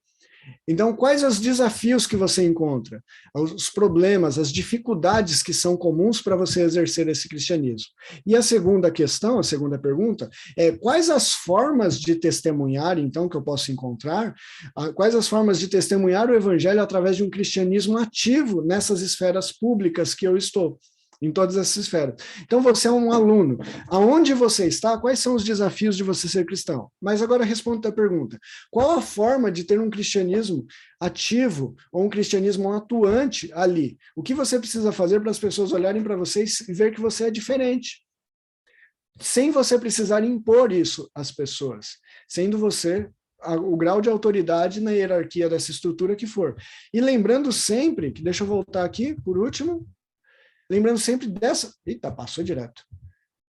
S1: Então, quais os desafios que você encontra? Os problemas, as dificuldades que são comuns para você exercer esse cristianismo? E a segunda questão, a segunda pergunta, é quais as formas de testemunhar, então, que eu posso encontrar? Quais as formas de testemunhar o evangelho através de um cristianismo ativo nessas esferas públicas que eu estou? Em todas essas esferas. Então, você é um aluno. Aonde você está? Quais são os desafios de você ser cristão? Mas agora responda a pergunta. Qual a forma de ter um cristianismo ativo ou um cristianismo atuante ali? O que você precisa fazer para as pessoas olharem para você e ver que você é diferente? Sem você precisar impor isso às pessoas. Sendo você o grau de autoridade na hierarquia dessa estrutura que for. E lembrando sempre, que deixa eu voltar aqui, por último, lembrando sempre dessa... Eita, passou direto.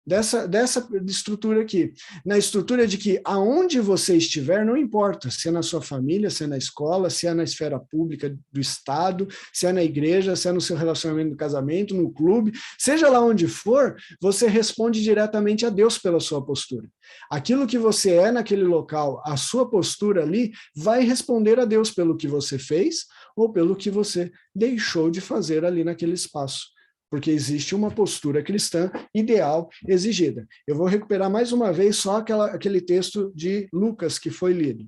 S1: Dessa estrutura aqui. Na estrutura de que aonde você estiver, não importa se é na sua família, se é na escola, se é na esfera pública do Estado, se é na igreja, se é no seu relacionamento no casamento, no clube, seja lá onde for, você responde diretamente a Deus pela sua postura. Aquilo que você é naquele local, a sua postura ali, vai responder a Deus pelo que você fez ou pelo que você deixou de fazer ali naquele espaço. Porque existe uma postura cristã ideal exigida. Eu vou recuperar mais uma vez só aquele texto de Lucas que foi lido.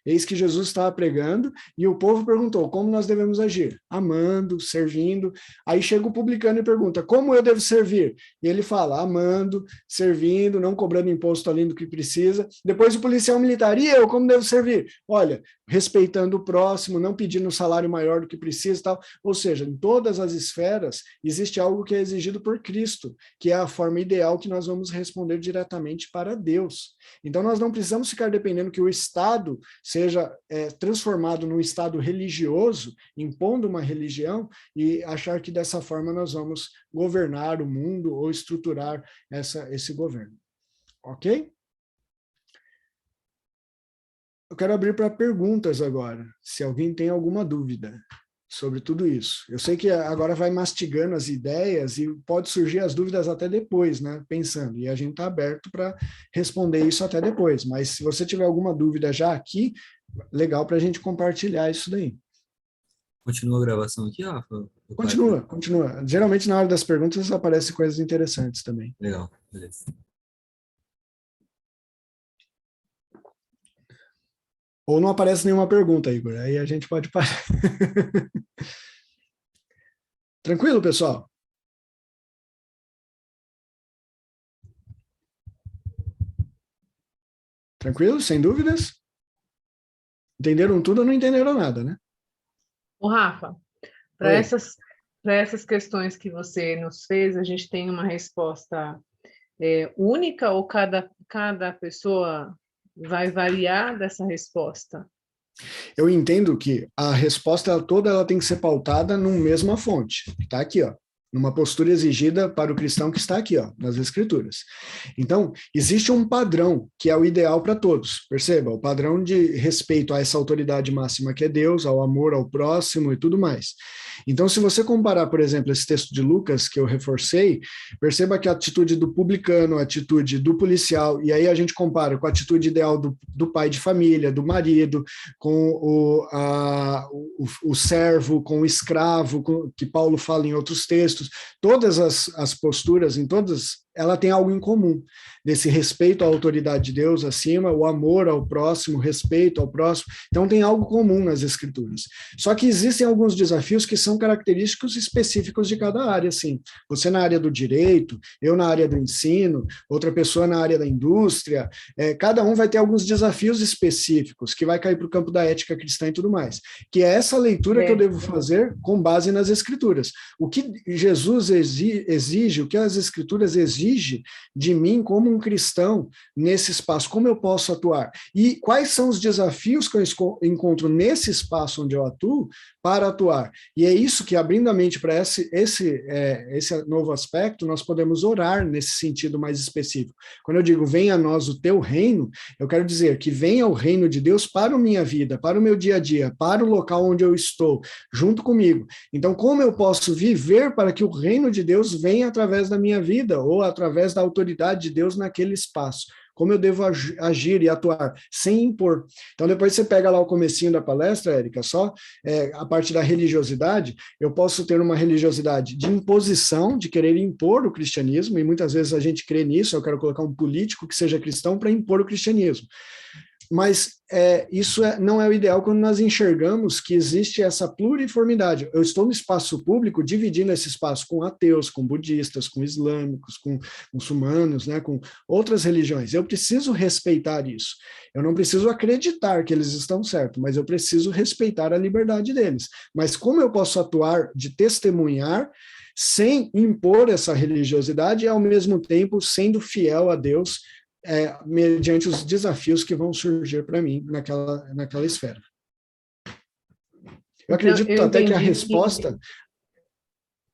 S1: Eis que Jesus estava pregando e o povo perguntou, como nós devemos agir? Amando, servindo. Aí chega o publicano e pergunta, como eu devo servir? E ele fala, amando, servindo, não cobrando imposto além do que precisa. Depois o policial militar, e eu, como devo servir? Olha, respeitando o próximo, não pedindo um salário maior do que precisa e tal. Ou seja, em todas as esferas existe algo que é exigido por Cristo, que é a forma ideal que nós vamos responder diretamente para Deus. Então nós não precisamos ficar dependendo que o Estado seja transformado num Estado religioso, impondo uma religião, e achar que dessa forma nós vamos governar o mundo ou estruturar esse governo. Ok? Eu quero abrir para perguntas agora, se alguém tem alguma dúvida sobre tudo isso. Eu sei que agora vai mastigando as ideias e pode surgir as dúvidas até depois, né, pensando, e a gente está aberto para responder isso até depois, mas se você tiver alguma dúvida já aqui, legal para a gente compartilhar isso daí.
S2: Continua a gravação aqui, Rafa?
S1: Continua. Geralmente na hora das perguntas aparecem coisas interessantes também.
S2: Legal, beleza.
S1: Ou não aparece nenhuma pergunta, Igor, aí a gente pode parar. Tranquilo, pessoal? Tranquilo? Sem dúvidas? Entenderam tudo ou não entenderam nada, né?
S5: Ô, Rafa, para essas questões que você nos fez, a gente tem uma resposta única ou cada pessoa vai variar dessa resposta?
S1: Eu entendo que a resposta toda ela tem que ser pautada numa mesma fonte. Está aqui, ó. Numa postura exigida para o cristão que está aqui, ó, nas Escrituras. Então, existe um padrão que é o ideal para todos, perceba, o padrão de respeito a essa autoridade máxima que é Deus, ao amor ao próximo e tudo mais. Então, se você comparar, por exemplo, esse texto de Lucas, que eu reforcei, perceba que a atitude do publicano, a atitude do policial, e aí a gente compara com a atitude ideal do pai de família, do marido, com o servo, com o escravo, que Paulo fala em outros textos. Todas as posturas, em todas, ela tem algo em comum, desse respeito à autoridade de Deus acima, o amor ao próximo, o respeito ao próximo, então tem algo comum nas Escrituras. Só que existem alguns desafios que são característicos específicos de cada área, assim, você na área do direito, eu na área do ensino, outra pessoa na área da indústria, cada um vai ter alguns desafios específicos, que vai cair para o campo da ética cristã e tudo mais, que é essa leitura que eu devo fazer com base nas Escrituras. O que Jesus exige, o que as Escrituras exigem de mim como um cristão nesse espaço, como eu posso atuar e quais são os desafios que eu encontro nesse espaço onde eu atuo para atuar. E é isso que, abrindo a mente para esse novo aspecto, nós podemos orar nesse sentido mais específico. Quando eu digo venha a nós o teu reino, eu quero dizer que venha o reino de Deus para a minha vida, para o meu dia a dia, para o local onde eu estou, junto comigo. Então, como eu posso viver para que o reino de Deus venha através da minha vida ou através da autoridade de Deus naquele espaço? Como eu devo agir e atuar, sem impor. Então, depois você pega lá o comecinho da palestra, Érica, só a parte da religiosidade, eu posso ter uma religiosidade de imposição, de querer impor o cristianismo, e muitas vezes a gente crê nisso, eu quero colocar um político que seja cristão para impor o cristianismo. Mas isso não é o ideal quando nós enxergamos que existe essa pluriformidade. Eu estou no espaço público dividindo esse espaço com ateus, com budistas, com islâmicos, com muçulmanos, né, com outras religiões. Eu preciso respeitar isso. Eu não preciso acreditar que eles estão certos, mas eu preciso respeitar a liberdade deles. Mas como eu posso atuar de testemunhar sem impor essa religiosidade e, ao mesmo tempo, sendo fiel a Deus, mediante os desafios que vão surgir para mim naquela esfera. Eu acredito até que a resposta...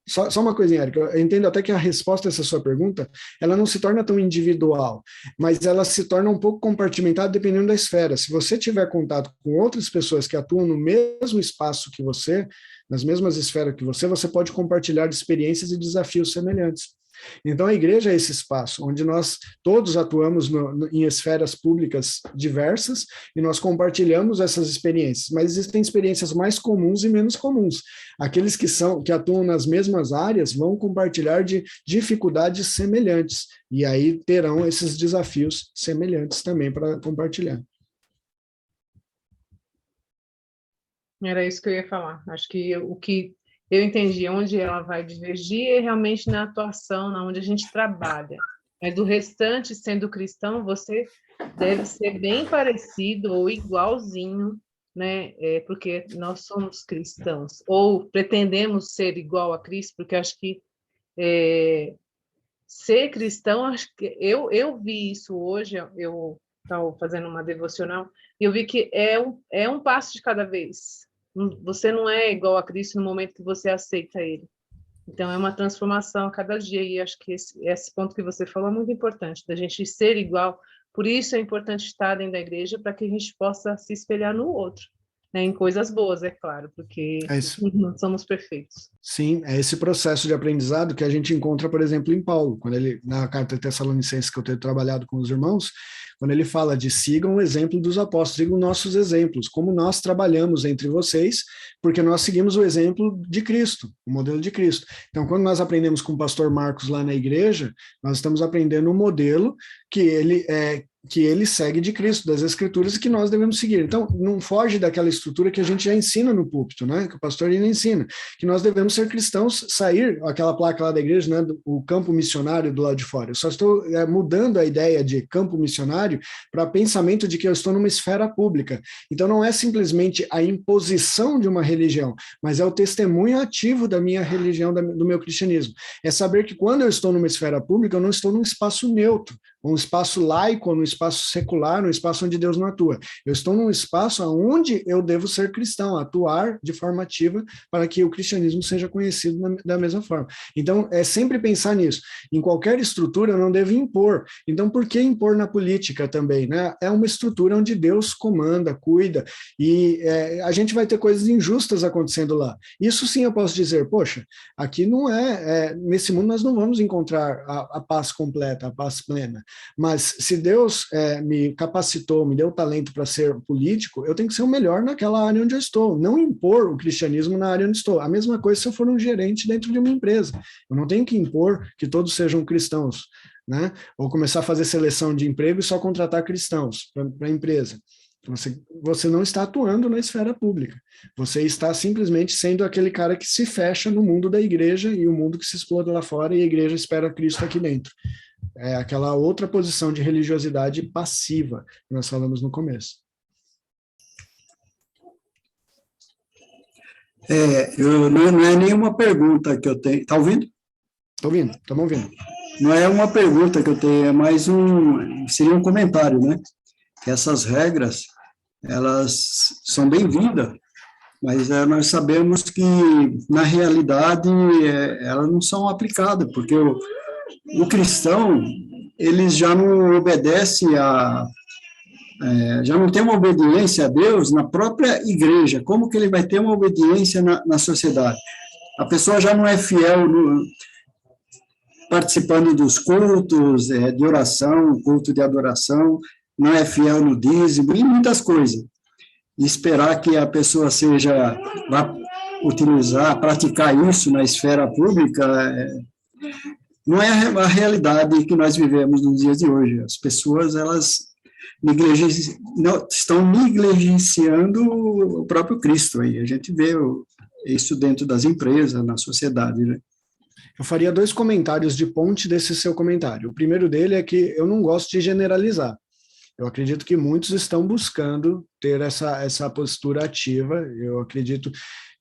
S1: Só uma coisinha, Érica, eu entendo até que a resposta a essa sua pergunta, ela não se torna tão individual, mas ela se torna um pouco compartimentada dependendo da esfera. Se você tiver contato com outras pessoas que atuam no mesmo espaço que você, nas mesmas esferas que você pode compartilhar experiências e desafios semelhantes. Então, a igreja é esse espaço onde nós todos atuamos em esferas públicas diversas e nós compartilhamos essas experiências, mas existem experiências mais comuns e menos comuns. Aqueles que atuam nas mesmas áreas vão compartilhar de dificuldades semelhantes e aí terão esses desafios semelhantes também para compartilhar.
S5: Era isso que eu ia falar. Acho que o que eu entendi onde ela vai divergir é realmente na atuação, na onde a gente trabalha. Mas do restante, sendo cristão, você deve ser bem parecido ou igualzinho, né? Porque nós somos cristãos, ou pretendemos ser igual a Cristo, porque acho que ser cristão, acho que eu vi isso hoje, eu estava fazendo uma devocional, e eu vi que é um passo de cada vez. Você não é igual a Cristo no momento que você aceita Ele. Então, é uma transformação a cada dia, e acho que esse ponto que você falou é muito importante, da gente ser igual. Por isso é importante estar dentro da igreja, para que a gente possa se espelhar no outro, né? Em coisas boas, é claro, porque não somos perfeitos.
S1: Sim, é esse processo de aprendizado que a gente encontra, por exemplo, em Paulo, quando ele, na carta de Tessalonicenses que eu tenho trabalhado com os irmãos, quando ele fala de sigam o exemplo dos apóstolos, sigam nossos exemplos, como nós trabalhamos entre vocês, porque nós seguimos o exemplo de Cristo, o modelo de Cristo. Então, quando nós aprendemos com o pastor Marcos lá na igreja, nós estamos aprendendo um modelo que ele que ele segue de Cristo, das Escrituras, e que nós devemos seguir. Então, não foge daquela estrutura que a gente já ensina no púlpito, né? Que o pastor ainda ensina, que nós devemos ser cristãos, sair, aquela placa lá da igreja, né? O campo missionário do lado de fora. Eu só estou mudando a ideia de campo missionário para pensamento de que eu estou numa esfera pública. Então, não é simplesmente a imposição de uma religião, mas é o testemunho ativo da minha religião, do meu cristianismo. É saber que quando eu estou numa esfera pública, eu não estou num espaço neutro, um espaço laico, num espaço secular, num espaço onde Deus não atua. Eu estou num espaço onde eu devo ser cristão, atuar de forma ativa para que o cristianismo seja conhecido da mesma forma. Então, é sempre pensar nisso. Em qualquer estrutura, eu não devo impor. Então, por que impor na política também, né? É uma estrutura onde Deus comanda, cuida, e a gente vai ter coisas injustas acontecendo lá. Isso sim eu posso dizer, poxa, aqui não nesse mundo nós não vamos encontrar a paz completa, a paz plena. Mas se Deus me capacitou, me deu talento para ser político, eu tenho que ser o melhor naquela área onde eu estou, não impor o cristianismo na área onde estou. A mesma coisa se eu for um gerente dentro de uma empresa. Eu não tenho que impor que todos sejam cristãos, né? Ou começar a fazer seleção de emprego e só contratar cristãos para a empresa. Você não está atuando na esfera pública. Você está simplesmente sendo aquele cara que se fecha no mundo da igreja e o mundo que se explode lá fora e a igreja espera Cristo aqui dentro. É aquela outra posição de religiosidade passiva que nós falamos no começo.
S4: Não é nenhuma pergunta que eu tenho. Está ouvindo?
S1: Estou ouvindo, estamos ouvindo.
S4: Não é uma pergunta que eu tenho, é mais seria um comentário, né? Que essas regras, elas são bem-vindas, mas nós sabemos que, na realidade, elas não são aplicadas, porque o cristão, ele já não obedece já não tem uma obediência a Deus na própria igreja. Como que ele vai ter uma obediência na sociedade? A pessoa já não é fiel participando dos cultos de oração, culto de adoração, não é fiel no dízimo e muitas coisas. E esperar que a pessoa vá praticar isso na esfera pública, não é a realidade que nós vivemos nos dias de hoje. As pessoas, elas estão negligenciando o próprio Cristo. Aí. A gente vê isso dentro das empresas, na sociedade, né?
S1: Eu faria 2 comentários de ponte desse seu comentário. O primeiro dele é que eu não gosto de generalizar. Eu acredito que muitos estão buscando ter essa postura ativa. Eu acredito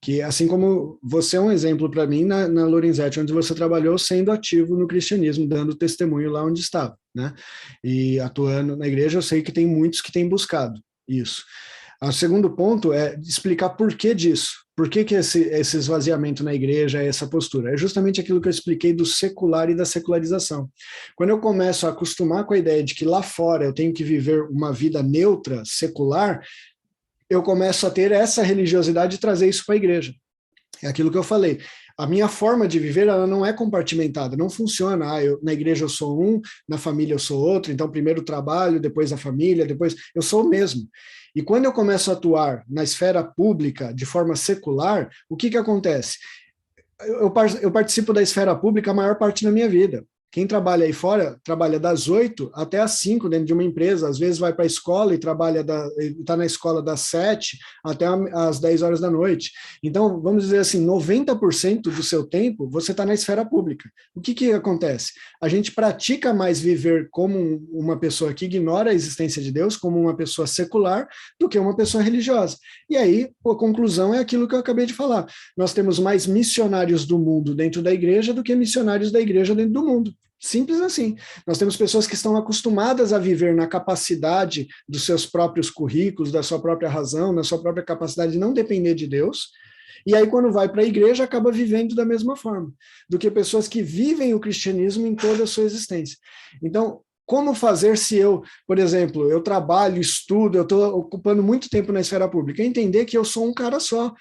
S1: que, assim como você é um exemplo para mim na Lorenzetti, onde você trabalhou sendo ativo no cristianismo, dando testemunho lá onde estava, né? E atuando na igreja, eu sei que tem muitos que têm buscado isso. O segundo ponto é explicar por que disso. Por que esse esvaziamento na igreja, essa postura? É justamente aquilo que eu expliquei do secular e da secularização. Quando eu começo a acostumar com a ideia de que lá fora eu tenho que viver uma vida neutra, secular, eu começo a ter essa religiosidade e trazer isso para a igreja. É aquilo que eu falei. A minha forma de viver, ela não é compartimentada, não funciona. Na igreja eu sou um, na família eu sou outro, então primeiro o trabalho, depois a família, depois eu sou o mesmo. E quando eu começo a atuar na esfera pública de forma secular, o que acontece? Eu participo da esfera pública a maior parte da minha vida. Quem trabalha aí fora, trabalha das 8 até as 5 dentro de uma empresa, às vezes vai para a escola e está na escola das 7 até as 10 horas da noite. Então, vamos dizer assim, 90% do seu tempo você está na esfera pública. O que acontece? A gente pratica mais viver como uma pessoa que ignora a existência de Deus, como uma pessoa secular, do que uma pessoa religiosa. E aí, a conclusão é aquilo que eu acabei de falar. Nós temos mais missionários do mundo dentro da igreja do que missionários da igreja dentro do mundo. Simples assim. Nós temos pessoas que estão acostumadas a viver na capacidade dos seus próprios currículos, da sua própria razão, na sua própria capacidade de não depender de Deus, e aí quando vai para a igreja acaba vivendo da mesma forma, do que pessoas que vivem o cristianismo em toda a sua existência. Então, como fazer se eu, por exemplo, eu trabalho, estudo, eu estou ocupando muito tempo na esfera pública? Entender que eu sou um cara só,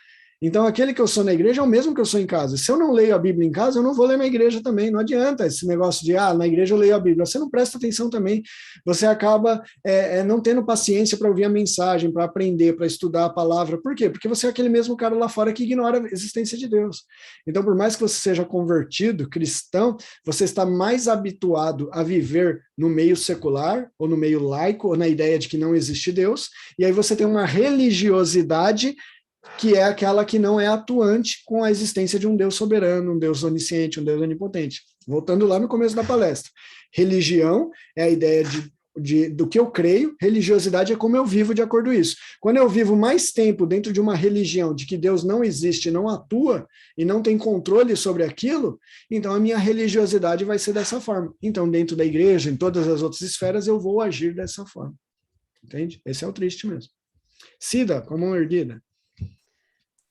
S1: Então, aquele que eu sou na igreja é o mesmo que eu sou em casa. Se eu não leio a Bíblia em casa, eu não vou ler na igreja também. Não adianta esse negócio de, na igreja eu leio a Bíblia. Você não presta atenção também. Você acaba não tendo paciência para ouvir a mensagem, para aprender, para estudar a palavra. Por quê? Porque você é aquele mesmo cara lá fora que ignora a existência de Deus. Então, por mais que você seja convertido, cristão, você está mais habituado a viver no meio secular, ou no meio laico, ou na ideia de que não existe Deus, e aí você tem uma religiosidade que é aquela que não é atuante com a existência de um Deus soberano, um Deus onisciente, um Deus onipotente. Voltando lá no começo da palestra. Religião é a ideia do que eu creio, religiosidade é como eu vivo de acordo com isso. Quando eu vivo mais tempo dentro de uma religião de que Deus não existe, não atua e não tem controle sobre aquilo, então a minha religiosidade vai ser dessa forma. Então, dentro da igreja, em todas as outras esferas, eu vou agir dessa forma. Entende? Esse é o triste mesmo. Cida, com a mão erguida.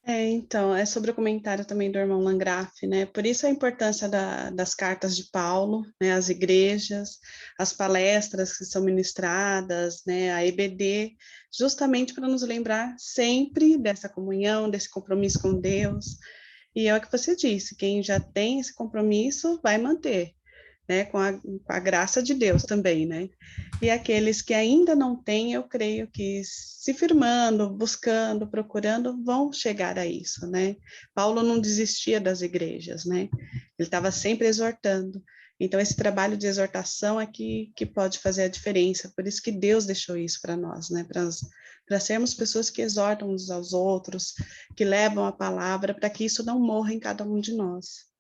S11: Então, é sobre o comentário também do irmão Landgraf, né? Por isso a importância das cartas de Paulo, né? As igrejas, as palestras que são ministradas, né? A EBD, justamente para nos lembrar sempre dessa comunhão, desse compromisso com Deus. E é o que você disse, quem já tem esse compromisso vai manter, né? Com a graça de Deus também, né? E aqueles que ainda não têm, eu creio que se firmando, buscando, procurando, vão chegar a isso, né? Paulo não desistia das igrejas, né? Ele estava sempre exortando. Então, esse trabalho de exortação é que pode fazer a diferença. Por isso que Deus deixou isso para nós, né? Para sermos pessoas que exortam uns aos outros, que levam a palavra, para que isso não morra em cada um de nós.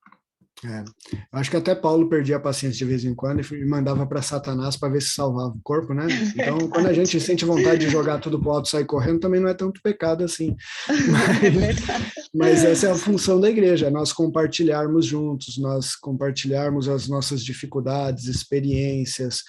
S1: Acho que até Paulo perdia a paciência de vez em quando e mandava para Satanás para ver se salvava o corpo, né? Então, quando a gente sente vontade de jogar tudo para o alto e sair correndo, também não é tanto pecado assim. Mas essa é a função da igreja, nós compartilharmos juntos, nós compartilharmos as nossas dificuldades, experiências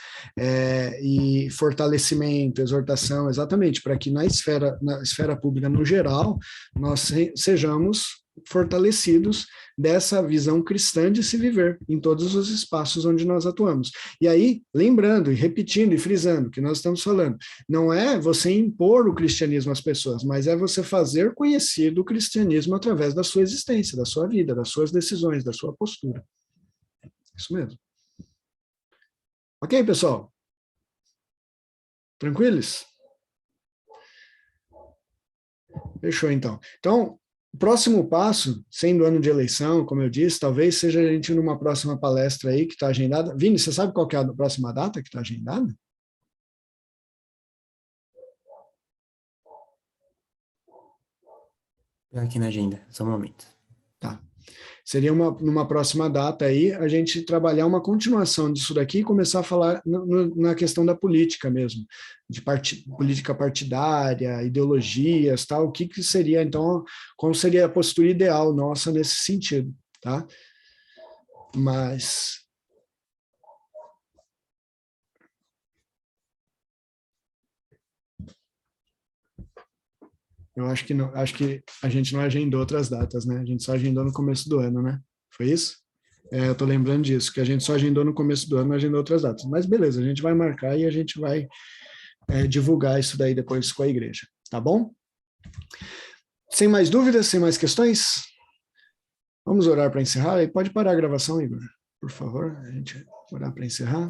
S1: e fortalecimento, exortação, exatamente, para que na esfera pública no geral, nós sejamos fortalecidos dessa visão cristã de se viver em todos os espaços onde nós atuamos. E aí, lembrando e repetindo e frisando o que nós estamos falando, não é você impor o cristianismo às pessoas, mas é você fazer conhecido o cristianismo através da sua existência, da sua vida, das suas decisões, da sua postura. Isso mesmo. Ok, pessoal? Tranquilos? Fechou, então. Então, o próximo passo, sendo ano de eleição, como eu disse, talvez seja a gente numa próxima palestra aí que está agendada. Vini, você sabe qual que é a próxima data que está agendada?
S12: Aqui na agenda, só um momento.
S1: Tá. Seria numa próxima data aí, a gente trabalhar uma continuação disso daqui e começar a falar na questão da política mesmo, de política partidária, ideologias, tal, o que seria, então, qual seria a postura ideal nossa nesse sentido, tá? Mas... Eu acho que a gente não agendou outras datas, né? A gente só agendou no começo do ano, né? Foi isso? Eu estou lembrando disso, que a gente só agendou no começo do ano, não agendou outras datas. Mas beleza, a gente vai marcar e a gente vai divulgar isso daí depois com a igreja, tá bom? Sem mais dúvidas, sem mais questões? Vamos orar para encerrar? Pode parar a gravação, Igor, por favor, a gente orar para encerrar.